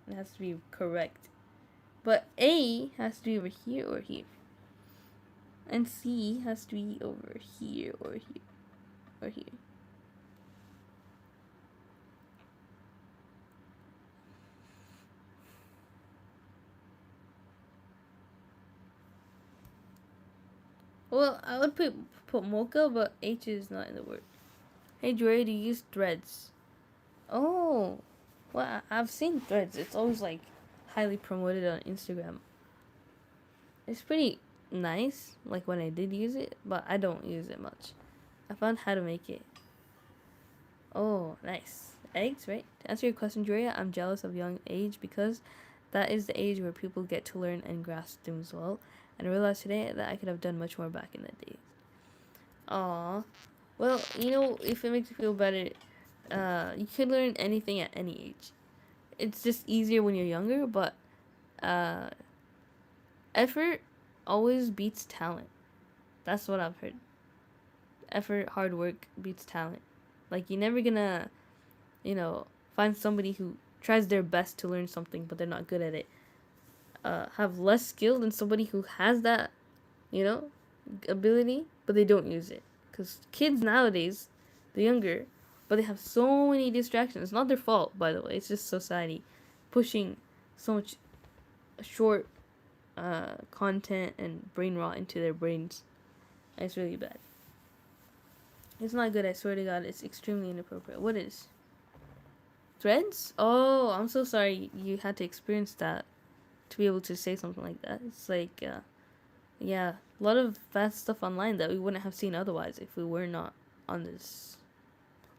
It has to be correct. But A has to be over here or here. And C has to be over here or here or here. Well, I would put mocha, but H is not in the word. Hey, Dre, do you use Threads? Oh, well, I've seen Threads. It's always like highly promoted on Instagram. It's pretty nice, like when I did use it, but I don't use it much. I found how to make it. Oh, nice. Eggs, right? To answer your question, Drea, I'm jealous of young age because that is the age where people get to learn and grasp things well. And I realized today that I could have done much more back in the days. Aw. Well, you know, if it makes you feel better, you could learn anything at any age. It's just easier when you're younger, but effort always beats talent. That's what I've heard. Effort, hard work beats talent. Like you're never gonna, you know, find somebody who tries their best to learn something but they're not good at it. Have less skill than somebody who has that, you know, ability but they don't use it. Because kids nowadays, the younger, but they have so many distractions. It's not their fault, by the way. It's just society pushing so much short content and brain rot into their brains. It's really bad. It's not good, I swear to God. It's extremely inappropriate. What is? Threads? Oh, I'm so sorry you had to experience that to be able to say something like that. It's like, yeah, a lot of bad stuff online that we wouldn't have seen otherwise if we were not on this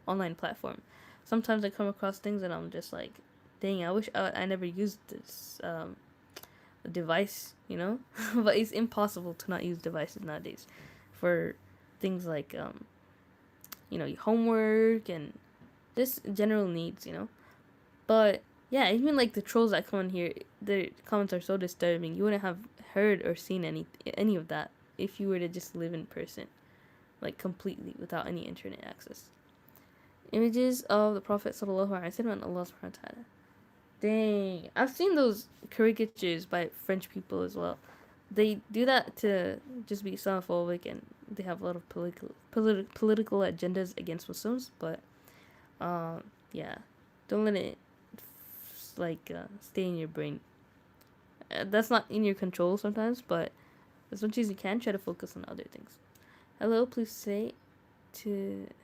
online platform. Sometimes I come across things and I'm just like, dang, I wish I never used this device, you know? But it's impossible to not use devices nowadays for things like, you know, homework and just general needs, you know? But yeah, even like the trolls that come on here, their comments are so disturbing. You wouldn't have heard or seen any of that if you were to just live in person, like completely without any internet access. Images of the Prophet sallallahu alaihi wasallam and Allah subhanahu wa ta'ala. Dang, I've seen those caricatures by French people as well. They do that to just be Islamophobic and they have a lot of political agendas against Muslims. But yeah, don't let it stay in your brain. That's not in your control sometimes, but as much as you can, try to focus on other things. Hello, please say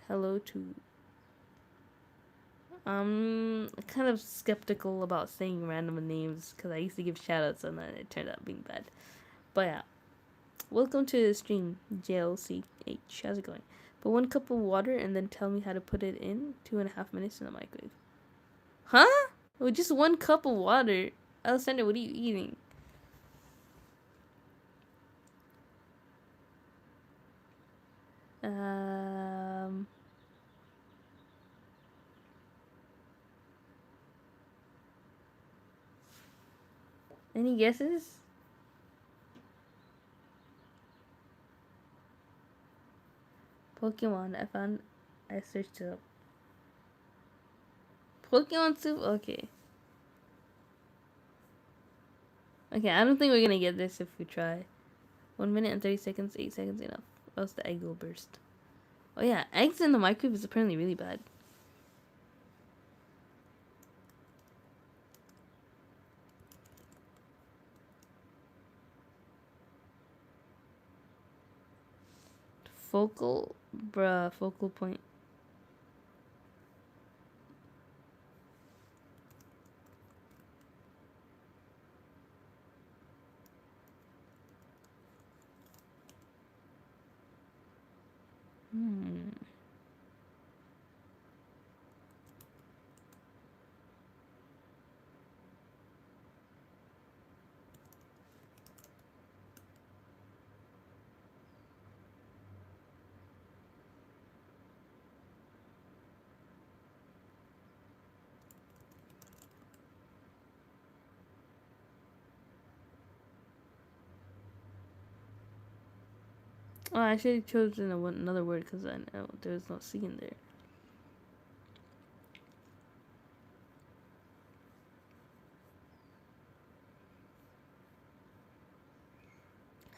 hello to. I'm kind of skeptical about saying random names because I used to give shoutouts and then it turned out being bad. But yeah, welcome to the stream, JLCH. How's it going? Put 1 cup of water and then tell me how to put it in 2.5 minutes in the microwave. Huh? With just 1 cup of water? Alessandra, what are you eating? Any guesses? Pokemon. I searched it up. Pokemon soup? Okay. Okay, I don't think we're gonna get this if we try. 1 minute and 30 seconds, 8 seconds enough. Or else the egg will burst. Oh yeah, eggs in the microwave is apparently really bad. Focal point. Oh, I should have chosen another word because I know there was no C in there.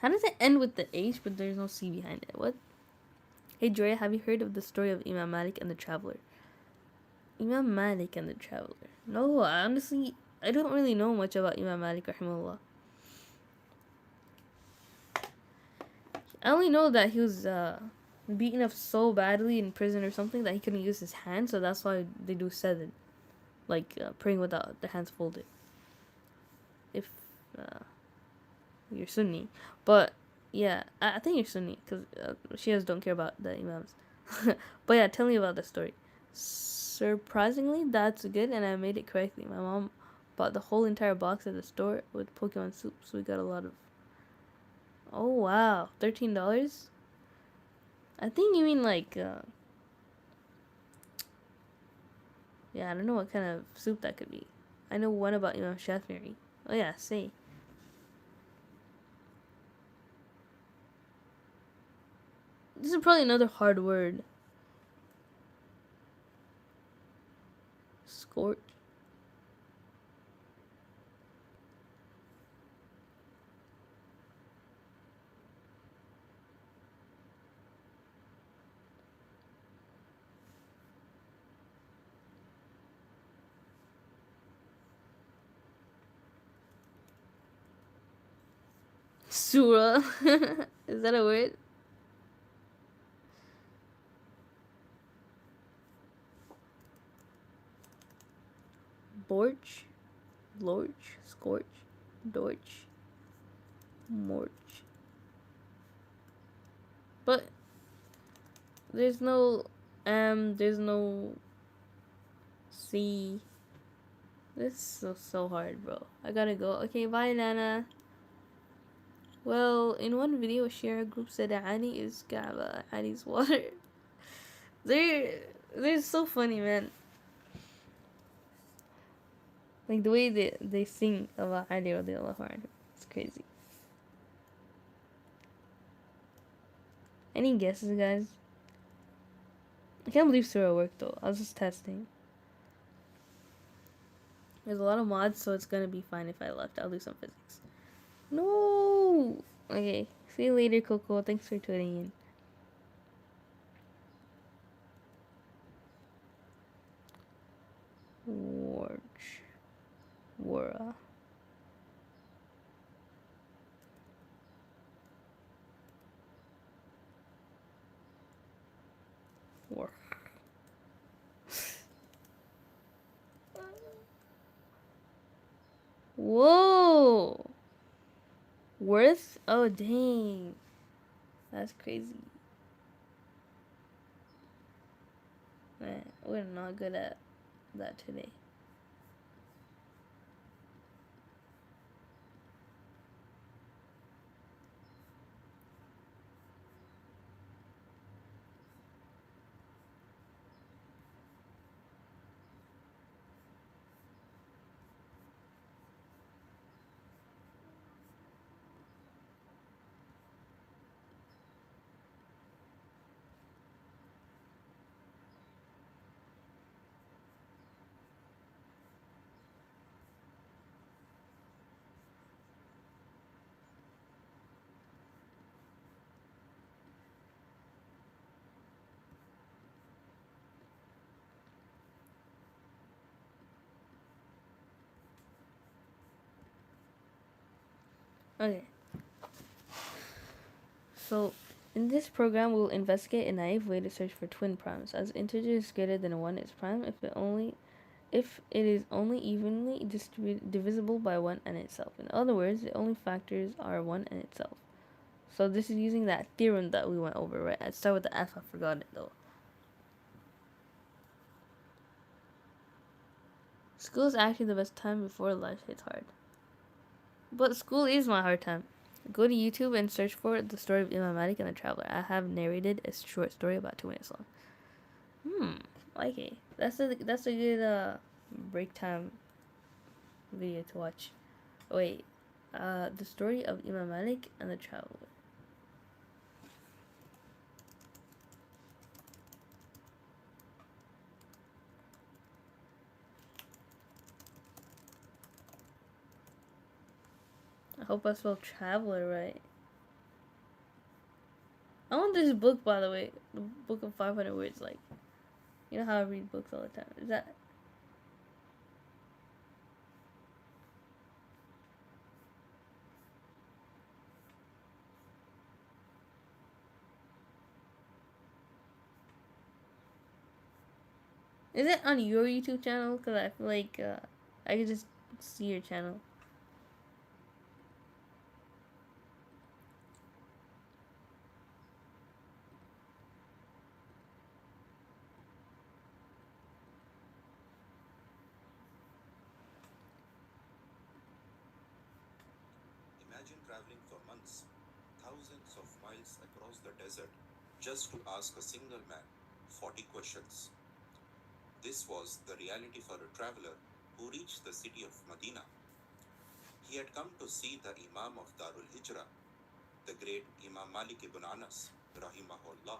How does it end with the H but there's no C behind it? What? Hey Dre, have you heard of the story of Imam Malik and the Traveler? Imam Malik and the Traveler. No, I don't really know much about Imam Malik rahimahullah. I only know that he was beaten up so badly in prison or something that he couldn't use his hands, so that's why they do seven, like praying without the hands folded. If you're Sunni, but yeah, I think you're Sunni because Shias don't care about the imams. But yeah, tell me about the story. Surprisingly, that's good, and I made it correctly. My mom bought the whole entire box at the store with Pokemon soup, so we got a lot of. Oh wow, $13. I think you mean like. Yeah, I don't know what kind of soup that could be. I know one about Imam Shafi'i. Oh yeah, say. This is probably another hard word. Scorch. Surah. Is that a word? Borch. Lorch. Scorch. Dorch. Morch. But there's no there's no C. This is so hard, bro. I gotta go. Okay, bye, Nana. Well, in one video, share group said that Annie is Gaba. Annie's water. They're so funny, man. Like the way they sing about Ali radiallahu anhu. It's crazy. Any guesses, guys? I can't believe Surah worked though. I was just testing. There's a lot of mods, so it's gonna be fine if I left. I'll do some physics. No! Okay. See you later, Coco. Thanks for tuning in. Warch. Wara. War. Whoa! Worth? Oh, dang. That's crazy. Man, we're not good at that today. Okay. So, in this program, we'll investigate a naive way to search for twin primes. As integers greater than 1 is prime if it is only evenly divisible by 1 and itself. In other words, the only factors are 1 and itself. So this is using that theorem that we went over, right? I'd start with the F, I forgot it though. School is actually the best time before life hits hard. But school is my hard time. Go to YouTube and search for the story of Imam Malik and the Traveler. I have narrated a short story about 2 minutes long. Okay. That's a good break time video to watch. Wait. The story of Imam Malik and the Traveler. I hope I spelled Traveler right. I want this book, by the way. The book of 500 words, like. You know how I read books all the time. Is that... Is it on your YouTube channel? Because I feel like I could just see your channel. Imagine traveling for months, thousands of miles across the desert, just to ask a single man 40 questions. This was the reality for a traveler who reached the city of Medina. He had come to see the Imam of Darul Hijrah, the great Imam Malik ibn Anas. rahimahullah.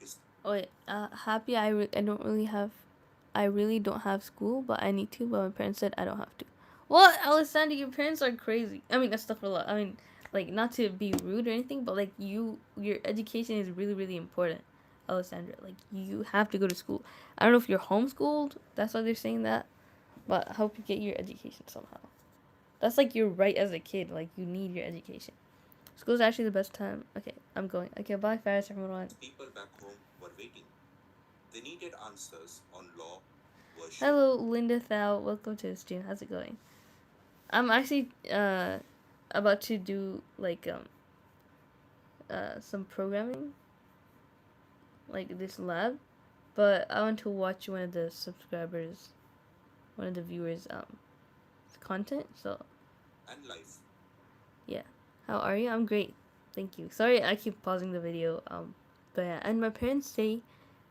His Oh wait, happy. I don't really have. I really don't have school, but I need to. But my parents said I don't have to. What, Alessandra? Your parents are crazy. I mean, that's stuff a lot. I mean, like not to be rude or anything, but like your education is really really important, Alessandra. Like you have to go to school. I don't know if you're homeschooled. That's why they're saying that. But I hope you get your education somehow. That's like your right as a kid. Like you need your education. School's actually the best time. Okay, I'm going. Okay, bye, Faris, everyone. people back home were waiting. They needed answers on law, worship, Hello, Linda Thao. Welcome to the stream. How's it going? I'm actually about to do like some programming, like this lab, but I want to watch one of the subscribers, one of the viewers content. So and life. yeah, how are you? I'm great, thank you. Sorry, I keep pausing the video. But yeah, and my parents say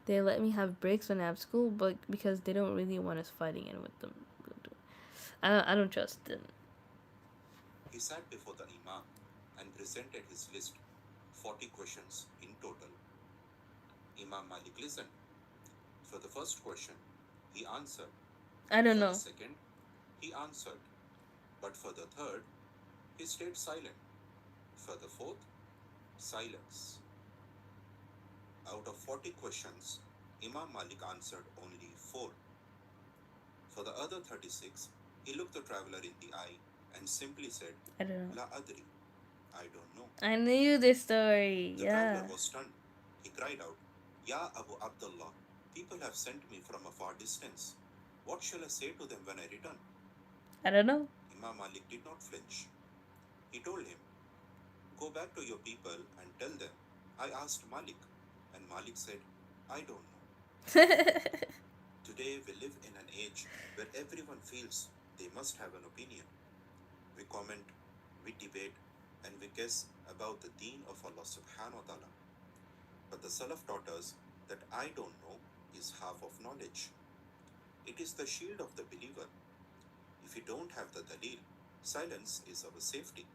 they let me have breaks when I have school, but because they don't really want us fighting in with them. I don't trust them. He sat before the Imam and presented his list, 40 questions in total. Imam Malik listened. For the first question, he answered. I don't For know. the second, he answered. But for the third, he stayed silent. For the fourth, silence. Out of 40 questions, Imam Malik answered only 4. For the other 36, he looked the traveler in the eye and simply said, I don't know. La adri, I don't know. I knew this story. The Yeah. traveler was stunned. He cried out, Ya Abu Abdullah, people have sent me from a far distance. What shall I say to them when I return? I don't know. Imam Malik did not flinch. He told him, Go back to your people and tell them, I asked Malik. And Malik said, I don't know. Today we live in an age where everyone feels they must have an opinion. We comment, we debate, and we guess about the deen of Allah subhanahu wa ta'ala. But the Salaf taught us that I don't know is half of knowledge. It is the shield of the believer. If you don't have the dalil, silence is our safety.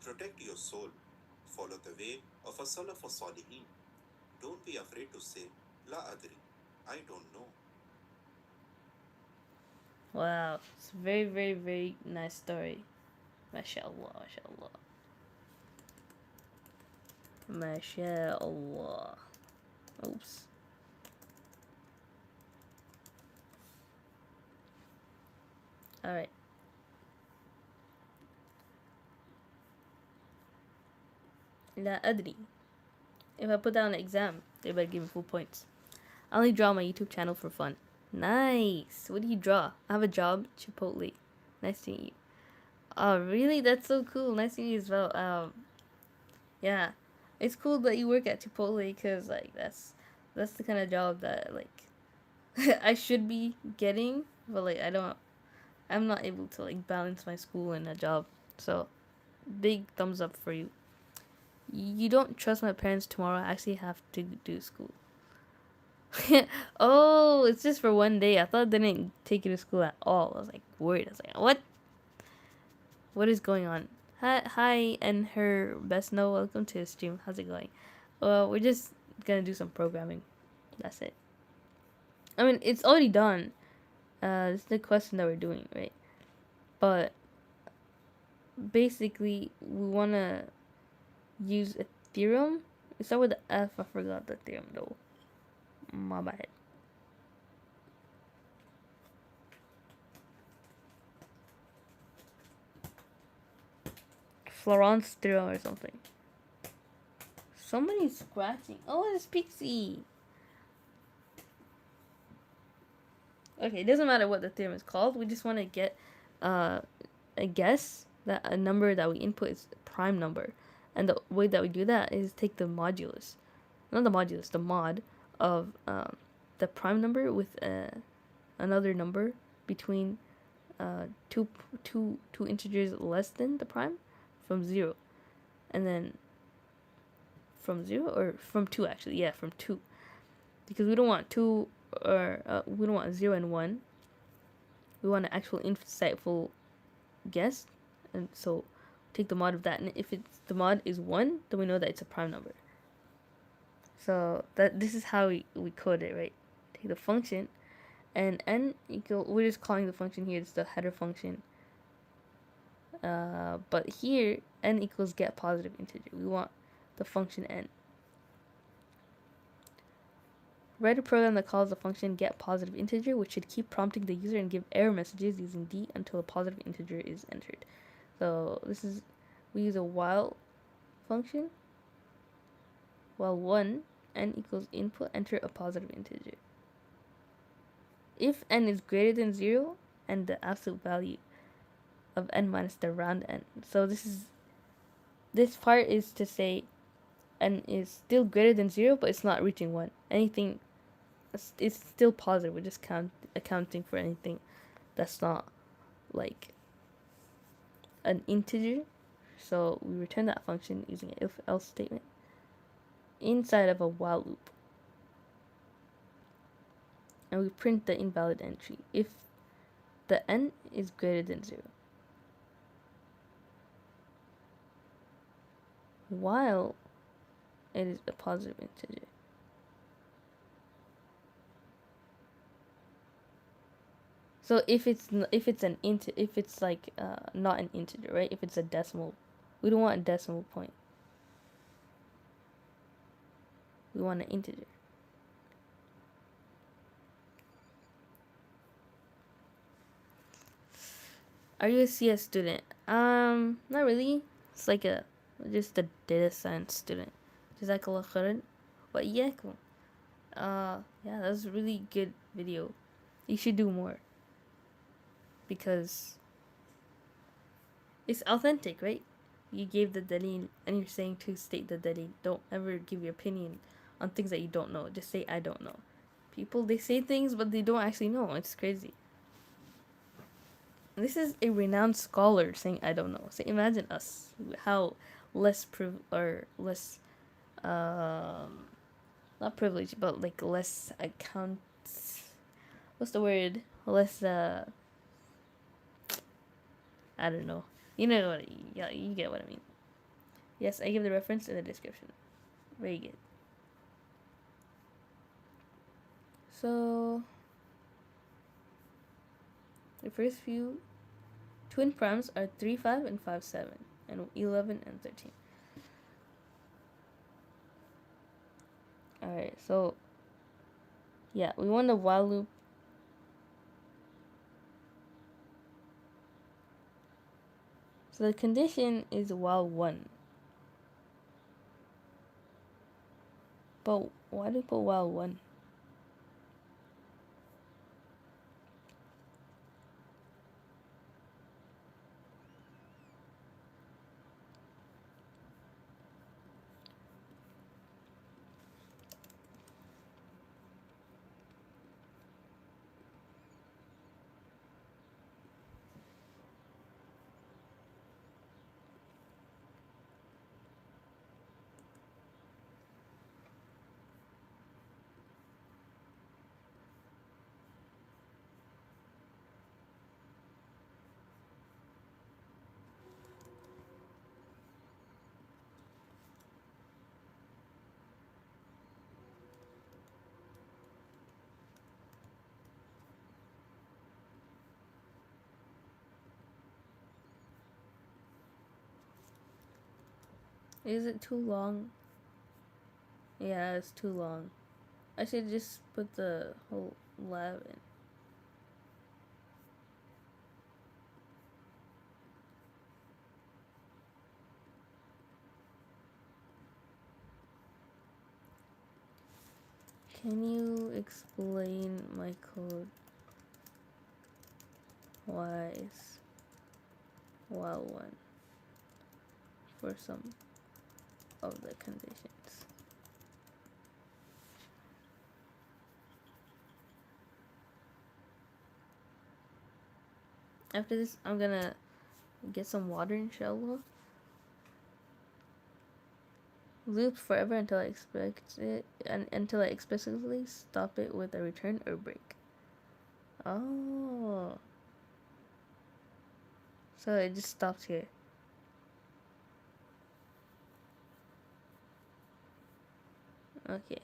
Protect your soul. Follow the way of a Salaf or Salihin. Don't be afraid to say, La adri, I don't know. Wow. It's a very, very, very nice story. MashaAllah, MashaAllah. MashaAllah. Oops. Alright. La adri. If I put that on an exam, they better give me full points. I only draw on my YouTube channel for fun. Nice. What do you draw? I have a job, Chipotle. Nice to meet you. Oh, really? That's so cool. Nice to meet you as well. Yeah, it's cool that you work at Chipotle because like that's the kind of job that like I should be getting, but like I'm not able to like balance my school and a job. So, big thumbs up for you. You don't trust my parents tomorrow. I actually have to do school. Oh, it's just for one day. I thought they didn't take you to school at all. I was like worried. I was like, what? What is going on? Hi, and her best no. Welcome to the stream. How's it going? Well, we're just gonna do some programming. That's it. I mean, it's already done. It's the question that we're doing, right? But basically, we wanna use a theorem. It starts with the F. I forgot the theorem though. My bad. Florence theorem or something. Somebody's scratching. Oh, it's Pixie. Okay, it doesn't matter what the theorem is called. We just want to get a guess that a number that we input is a prime number. And the way that we do that is take the modulus. Not the modulus, the mod of the prime number with another number between two integers less than the prime from 0. And then from 0 or from 2 actually. Yeah, from 2. Because we don't want 2 or we don't want 0 and 1. We want an actual insightful guess. And so take the mod of that, and if the mod is 1, then we know that it's a prime number. So this is how we code it, right? Take the function, and n equal, we're just calling the function here, it's the header function. But here, n equals get positive integer. We want the function n. Write a program that calls the function get positive integer, which should keep prompting the user and give error messages using d until a positive integer is entered. So we use a while function. While 1, n equals input, enter a positive integer. If n is greater than 0, and the absolute value of n minus the round n. So this part is to say n is still greater than 0, but it's not reaching 1. Anything, it's still positive. We're just accounting for anything that's not like an integer. So we return that function using an if-else statement inside of a while loop. And we print the invalid entry if the n is greater than 0. While it is a positive integer. So if it's like not an integer, right? If it's a decimal, we don't want a decimal point. We want an integer. Are you a CS student? Not really. It's like just a data science student. Jazakallah khairan. Wa iyyakum. Yeah, that was a really good video. You should do more. Because it's authentic, right? You gave the dalil and you're saying to state the dalil. Don't ever give your opinion on things that you don't know. Just say I don't know. People, they say things but they don't actually know. It's crazy. This is a renowned scholar saying I don't know. So imagine us, how less not privileged, but like less what's the word? Less I don't know. You know what? Yeah, you get what I mean. Yes, I give the reference in the description. Very good. So the first few twin primes are 3, 5, and 5, 7, and 11 and 13. Alright, so yeah, we want the while loop. So the condition is while 1. But why do we put while 1? Is it too long? Yeah, it's too long. I should just put the whole lab in. Can you explain my code wise while 1 for some of the conditions? After this, I'm gonna get some water, inshallah. Loop forever until I explicitly stop it with a return or break. Oh, so it just stops here. Okay.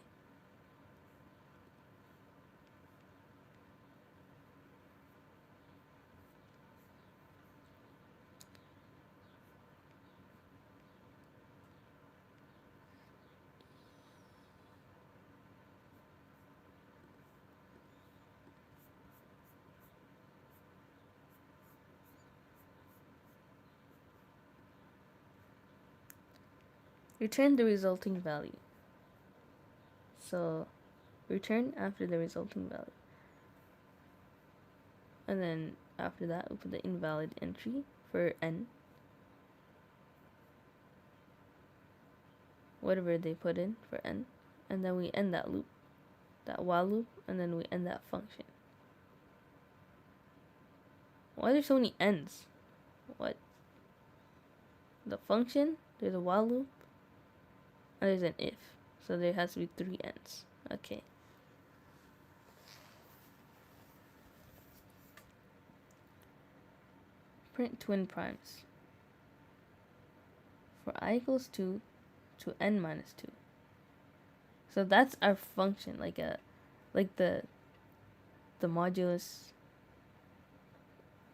Return the resulting value. So return after the resulting value. And then after that, we put the invalid entry for n. Whatever they put in for n. And then we end that loop, that while loop, and then we end that function. Why are there so many ends? What? The function, there's a while loop, and there's an if. So there has to be 3 ends. Okay. Print twin primes. For I equals 2 to n minus 2. So that's our function, like the modulus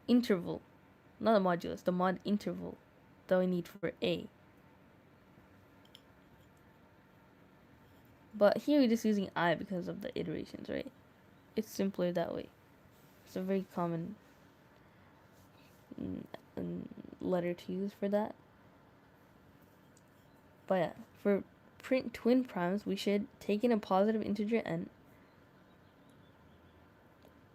interval. Not a modulus, the mod interval that we need for a. But here we're just using I because of the iterations, right? It's simpler that way. It's a very common letter to use for that. But yeah, for print twin primes, we should take in a positive integer n.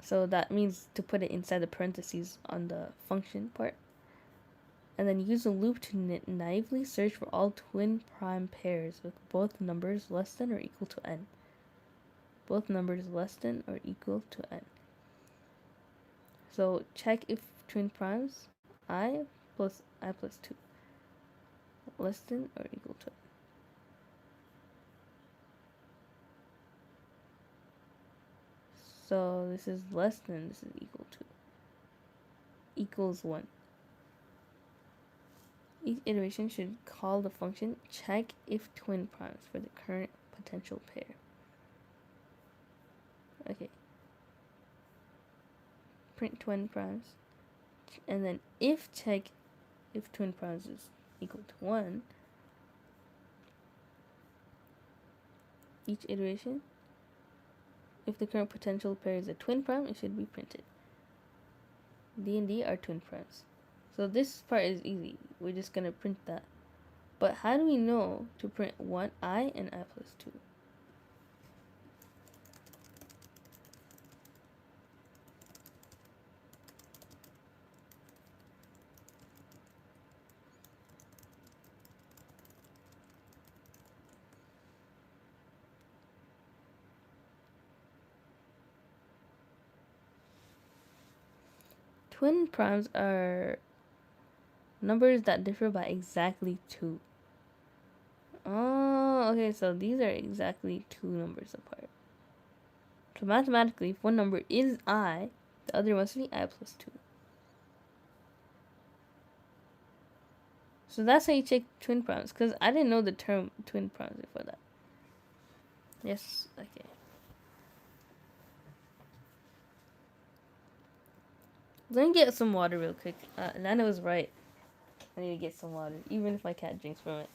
So that means to put it inside the parentheses on the function part. And then use a loop to naively search for all twin prime pairs with both numbers less than or equal to n. Both numbers less than or equal to n. So check if twin primes I plus 2 less than or equal to n. So this is less than, this is equal to. Equals 1. Each iteration should call the function check if twin primes for the current potential pair. Okay. Print twin primes. And then if check if twin primes is equal to 1, each iteration, if the current potential pair is a twin prime, it should be printed. D and D are twin primes. So this part is easy. We're just going to print that. But how do we know to print 1 I and I plus 2? Twin primes are numbers that differ by exactly 2. Oh, okay, so these are exactly 2 numbers apart. So mathematically, if one number is I, the other must be I plus 2. So that's how you check twin primes, because I didn't know the term twin primes before that. Yes, okay. Let me get some water real quick. Nana was right. I need to get some water, even if my cat drinks from it.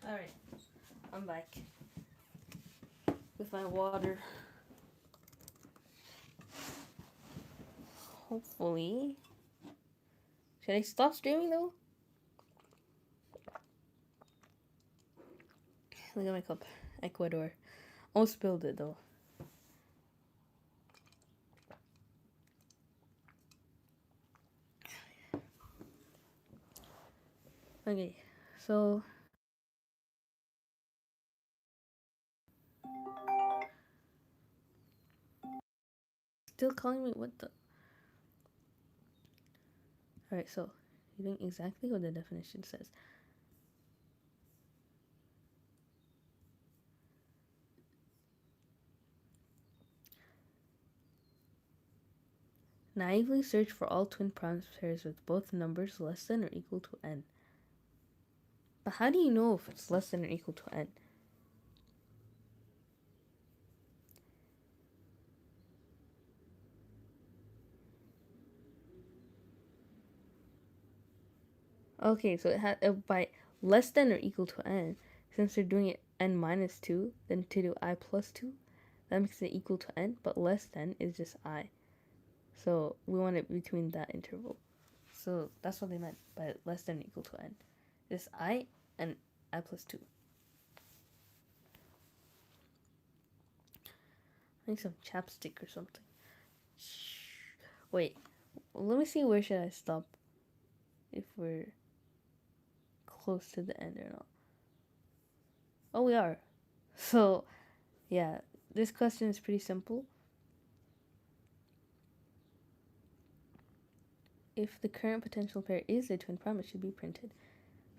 Alright, I'm back with my water. Hopefully. Should I stop streaming though? Look at my cup. Ecuador. Almost spilled it though. Okay, so still calling me what the. Alright, so you're doing exactly what the definition says. Naively search for all twin prime pairs with both numbers less than or equal to n. But how do you know if it's less than or equal to n? Okay, so it had by less than or equal to n, since they're doing it n minus 2, then to do I plus 2, that makes it equal to n, but less than is just I. So we want it between that interval. So that's what they meant by less than or equal to n. Just I and I plus 2. I need some chapstick or something. Wait, let me see where should I stop if we're close to the end or not. Oh, we are. So, yeah, this question is pretty simple. If the current potential pair is a twin prime, it should be printed.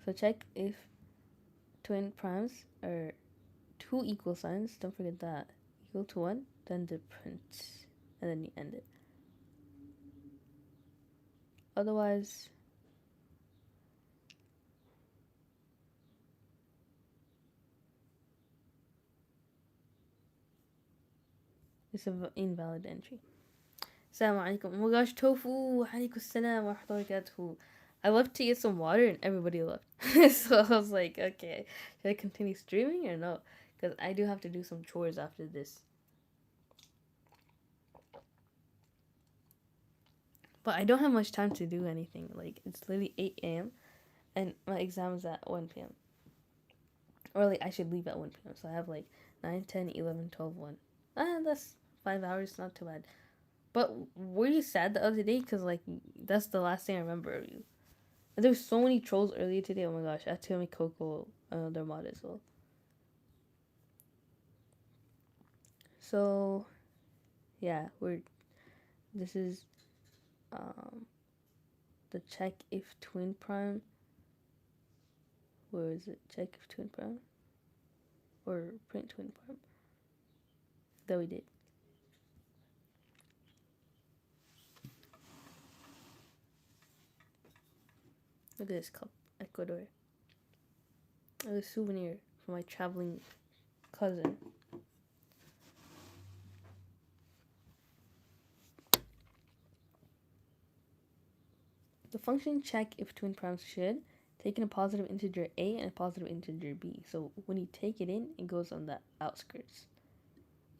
So check if twin primes are two equal signs, don't forget that, equal to 1, then the print, and then you end it. Otherwise, it's an invalid entry. Assalamu alaikum. Oh my gosh, Tofu! Alaikum assalam wa rahmatullahi wa barakatuh. I left to get some water and everybody left. So I was like, okay, should I continue streaming or no? Because I do have to do some chores after this. But I don't have much time to do anything. Like, it's literally 8 a.m. and my exam is at 1 p.m. Or, like, I should leave at 1 p.m. So I have, like, 9, 10, 11, 12, 1. That's 5 hours, not too bad. But were you sad the other day? Because, like, that's the last thing I remember of you. And there were so many trolls earlier today. Oh my gosh, I had to make Coco another mod as well. So, yeah, this is the check if twin prime. Where is it? Check if twin prime? Or print twin prime? That we did. Look at this cup, Ecuador. A souvenir for my traveling cousin. The function check if twin primes should take in a positive integer a and a positive integer b. So when you take it in, it goes on the outskirts.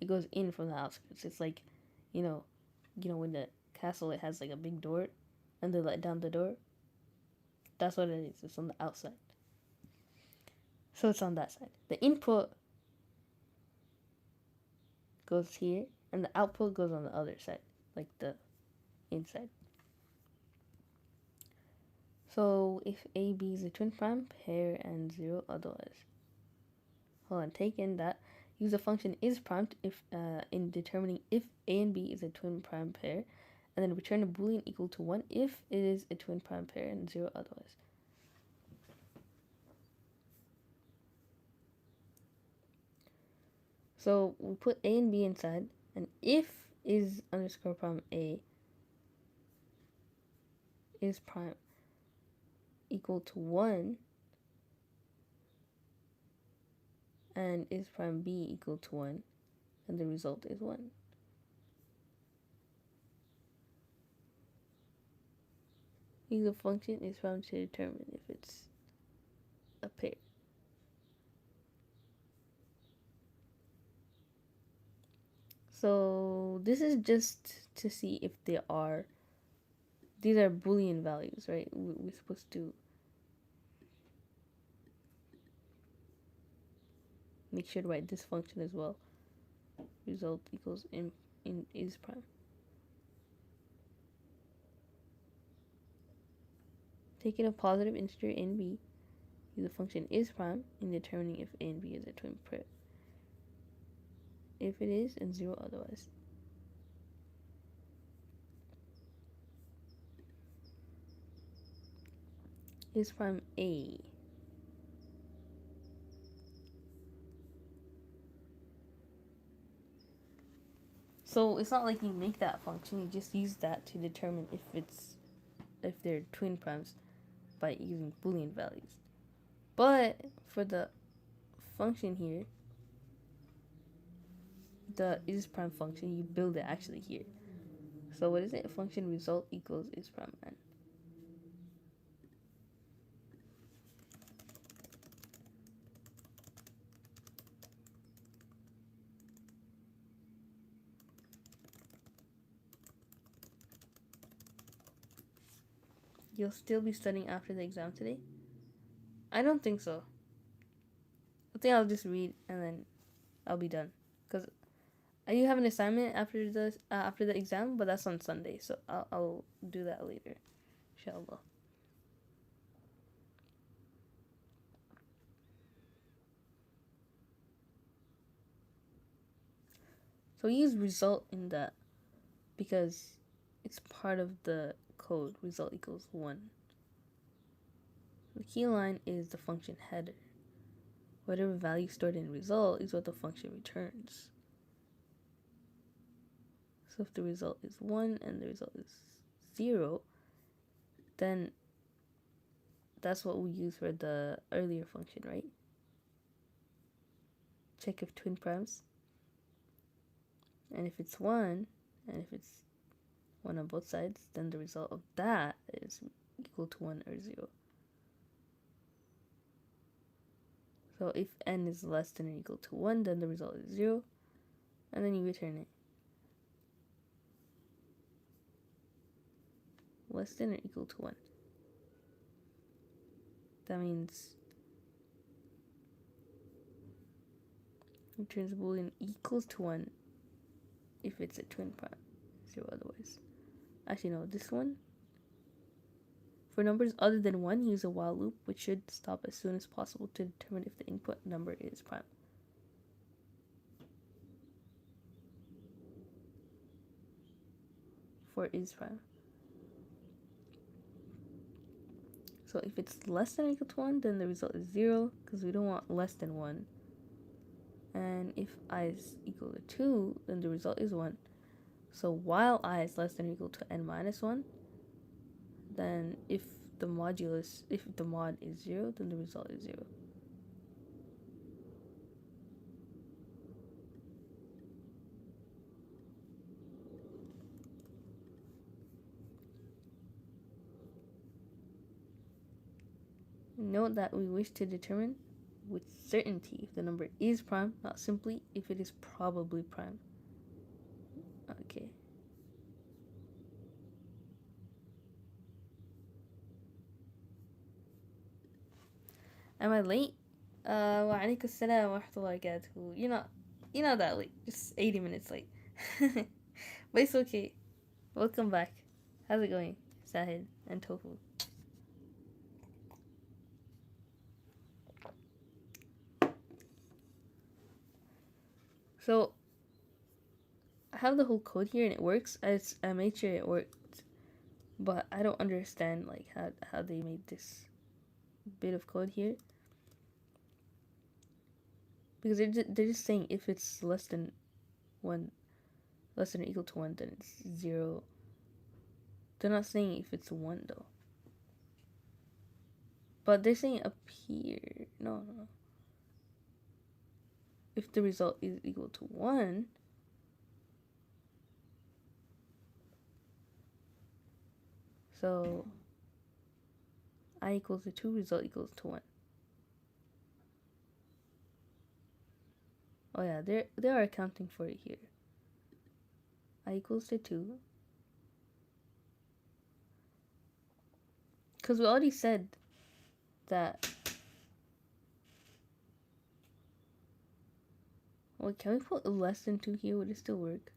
It goes in from the outskirts. It's like, you know when the castle, it has like a big door, and they let down the door. That's what it is. It's on the outside. So it's on that side. The input goes here, and the output goes on the other side, like the inside. So if AB is a twin prime, pair and 0 otherwise. Hold on, take in that. Use the function is primed if in determining if A and B is a twin prime pair, and then return a boolean equal to 1 if it is a twin prime pair and 0 otherwise. So we put A and B inside, and if is underscore prime A is prime equal to 1, and is prime B equal to 1, and the result is 1. Use a function is found to determine if it's a pair. So this is just to see if they are, these are Boolean values, right? We're supposed to make sure to write this function as well. Result equals in is prime. Taking a positive integer a and b, use the function is prime in determining if a and b is a twin pair. If it is, and 0 otherwise. Is prime a. So it's not like you make that function, you just use that to determine if they're twin primes by using Boolean values. But for the function here, the is prime function, you build it actually here. So what is it? Function result equals is prime n. You'll still be studying after the exam today? I don't think so. I think I'll just read and then I'll be done. Because I do have an assignment after the exam, but that's on Sunday, so I'll do that later, inshallah. So we use result in that because it's part of the code. Result equals 1. The key line is the function header. Whatever value stored in result is what the function returns. So if the result is 1 and the result is 0, then that's what we use for the earlier function, right? Check if twin primes. And if it's 1, and if it's 1 on both sides, then the result of that is equal to 1 or 0. So if n is less than or equal to 1, then the result is 0, and then you return it. Less than or equal to 1. That means returns boolean equals to 1 if it's a twin prime, 0 otherwise. Actually no, this one. For numbers other than 1, use a while loop, which should stop as soon as possible to determine if the input number is prime. For is prime. So if it's less than or equal to 1, then the result is 0, because we don't want less than 1. And if I is equal to 2, then the result is 1. So while I is less than or equal to n minus 1, then if the mod is 0, then the result is 0. Note that we wish to determine with certainty if the number is prime, not simply if it is probably prime. Okay. Am I late? Wa alaikum assalam wa rahmatullahi wa barakatuh. You're not that late. Just 80 minutes late. But it's okay. Welcome back. How's it going, Sahid and Tofu? So I have the whole code here and it works. I made sure it worked, but I don't understand like how they made this bit of code here, because they're just saying if it's less than or equal to 1, then it's 0. They're not saying if it's 1 though, but they're saying up here. No. If the result is equal to 1, so I equals to 2, result equals to 1. Oh yeah, they are accounting for it here. I equals to 2. Because we already said that. Wait, can we put less than 2 here? Would it still work?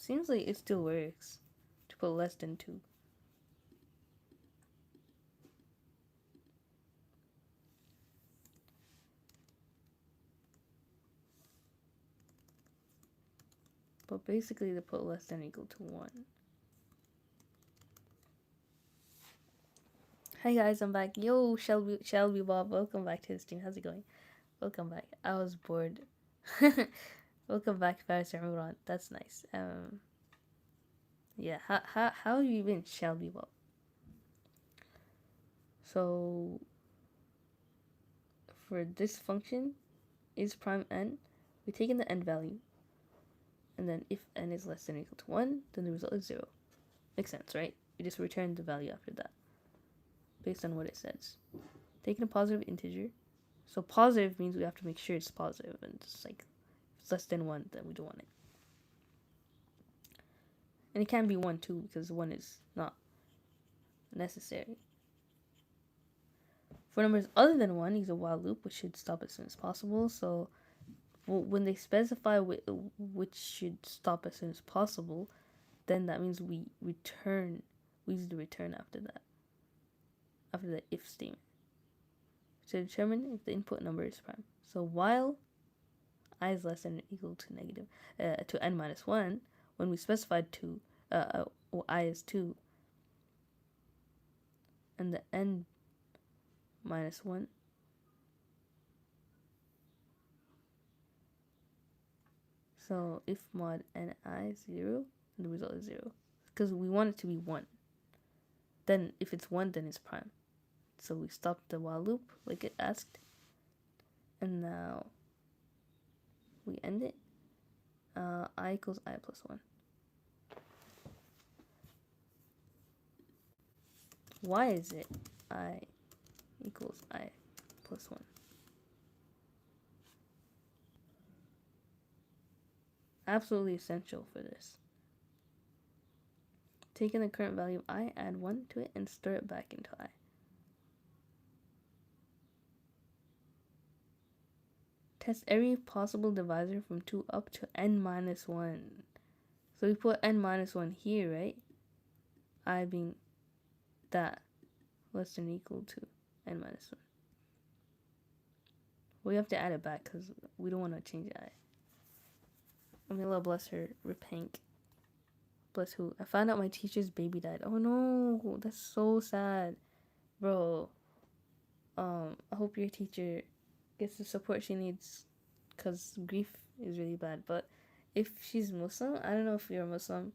Seems like it still works to put less than 2. But basically to put less than or equal to 1. Hi guys, I'm back. Yo, Shelby Bob, welcome back to the stream. How's it going? Welcome back. I was bored. Welcome back, Faris Imran. That's nice. Yeah, how have you been, Shelby Bob? So for this function is prime n, we take in the n value, and then if n is less than or equal to 1, then the result is 0. Makes sense, right? We just return the value after that, based on what it says. Taking a positive integer, so positive means we have to make sure it's positive, and it's like, if it's less than 1, then we don't want it. And it can be 1 too, because 1 is not necessary. For numbers other than 1, use a while loop, which should stop as soon as possible. So when they specify which should stop as soon as possible, then that means we use the return after that, after the if statement, to determine if the input number is prime. So while I is less than or equal to negative to n minus 1, when we specified 2, I is 2, and the n minus 1, so if mod n I is 0, then the result is 0, because we want it to be 1. Then if it's 1, then it's prime. So we stop the while loop like it asked, and now we end it. I equals I plus 1. Why is it I equals I plus 1? Absolutely essential for this. Taking the current value of I, add 1 to it, and store it back into I. Test every possible divisor from 2 up to n minus 1. So we put n minus 1 here, right? I being that less than or equal to n minus 1. We have to add it back because we don't want to change I. Amila, bless her, Repank. Bless who? I found out my teacher's baby died. Oh no, that's so sad. Bro, I hope your teacher gets the support she needs, because grief is really bad. But if she's Muslim, I don't know if you're Muslim,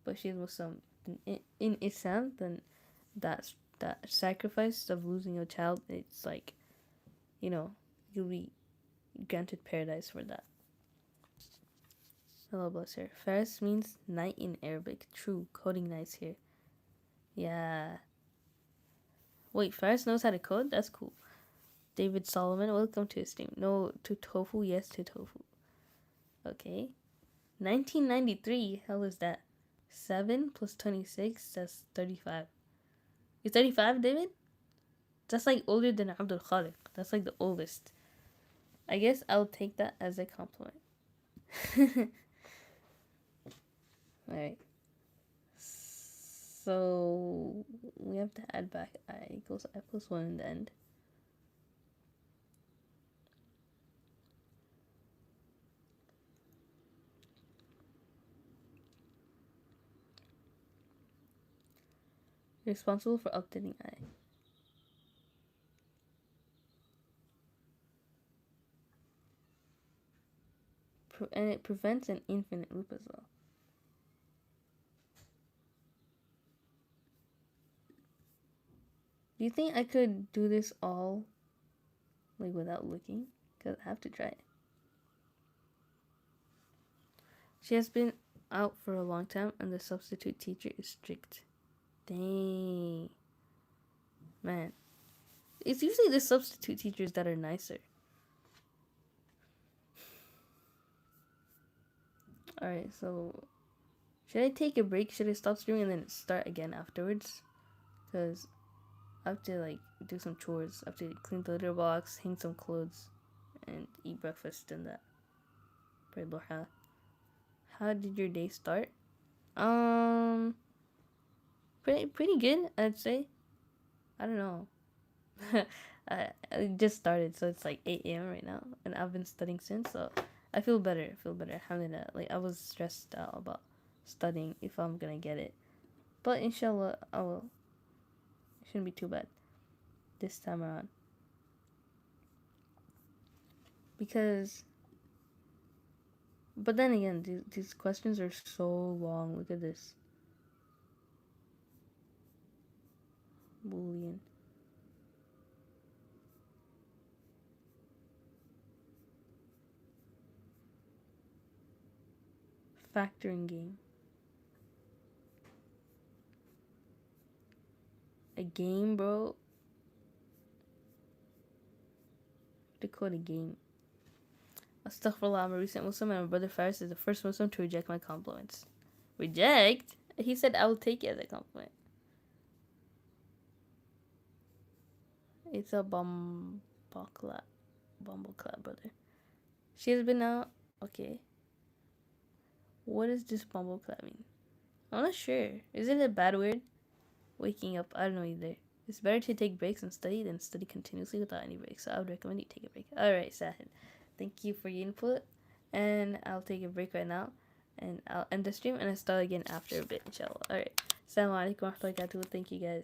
but she's Muslim, in Islam, then that sacrifice of losing a child, it's like, you'll be granted paradise for that. Hello, bless her. Faris means night in Arabic. True, coding nice here. Yeah. Wait, Faris knows how to code? That's cool. David Solomon, welcome to his stream. No to tofu, yes to tofu. Okay. 1993, hell is that? 7 plus 26, that's 35. You're 35, David? That's like older than Abdul Khaliq. That's like the oldest. I guess I'll take that as a compliment. Alright. So we have to add back I equals I plus 1 in the end. Responsible for updating I. And it prevents an infinite loop as well. Do you think I could do this all like without looking? Because I have to try it. She has been out for a long time and the substitute teacher is strict. Dang. Man. It's usually the substitute teachers that are nicer. Alright, so should I take a break? Should I stop streaming and then start again afterwards? Because I have to like do some chores. I have to clean the litter box, hang some clothes, and eat breakfast and that. Pray Lorha. How did your day start? Pretty good, I'd say. I don't know. I just started, so it's like 8 a.m. right now, and I've been studying since, so I feel better. Alhamdulillah. Like, I was stressed out about studying if I'm gonna get it. But inshallah, I will. It shouldn't be too bad this time around. Because. But then again, these questions are so long. Look at this. Boolean. Factoring game. A game, bro? To code a game. Astaghfirullah, I'm a recent Muslim and my brother Faris is the first Muslim to reject my compliments. Reject? He said I will take it as a compliment. It's a bumbleclap, brother. She has been out. Okay. What does this bumbleclap mean? I'm not sure. Is it a bad word? Waking up. I don't know either. It's better to take breaks and study than study continuously without any breaks. So I would recommend you take a break. Alright, Sahid. Thank you for your input. And I'll take a break right now. And I'll end the stream and I'll start again after a bit, inshallah. Alright. Assalamu alaikum wa rahmatullahi wa barakatuh. Thank you guys.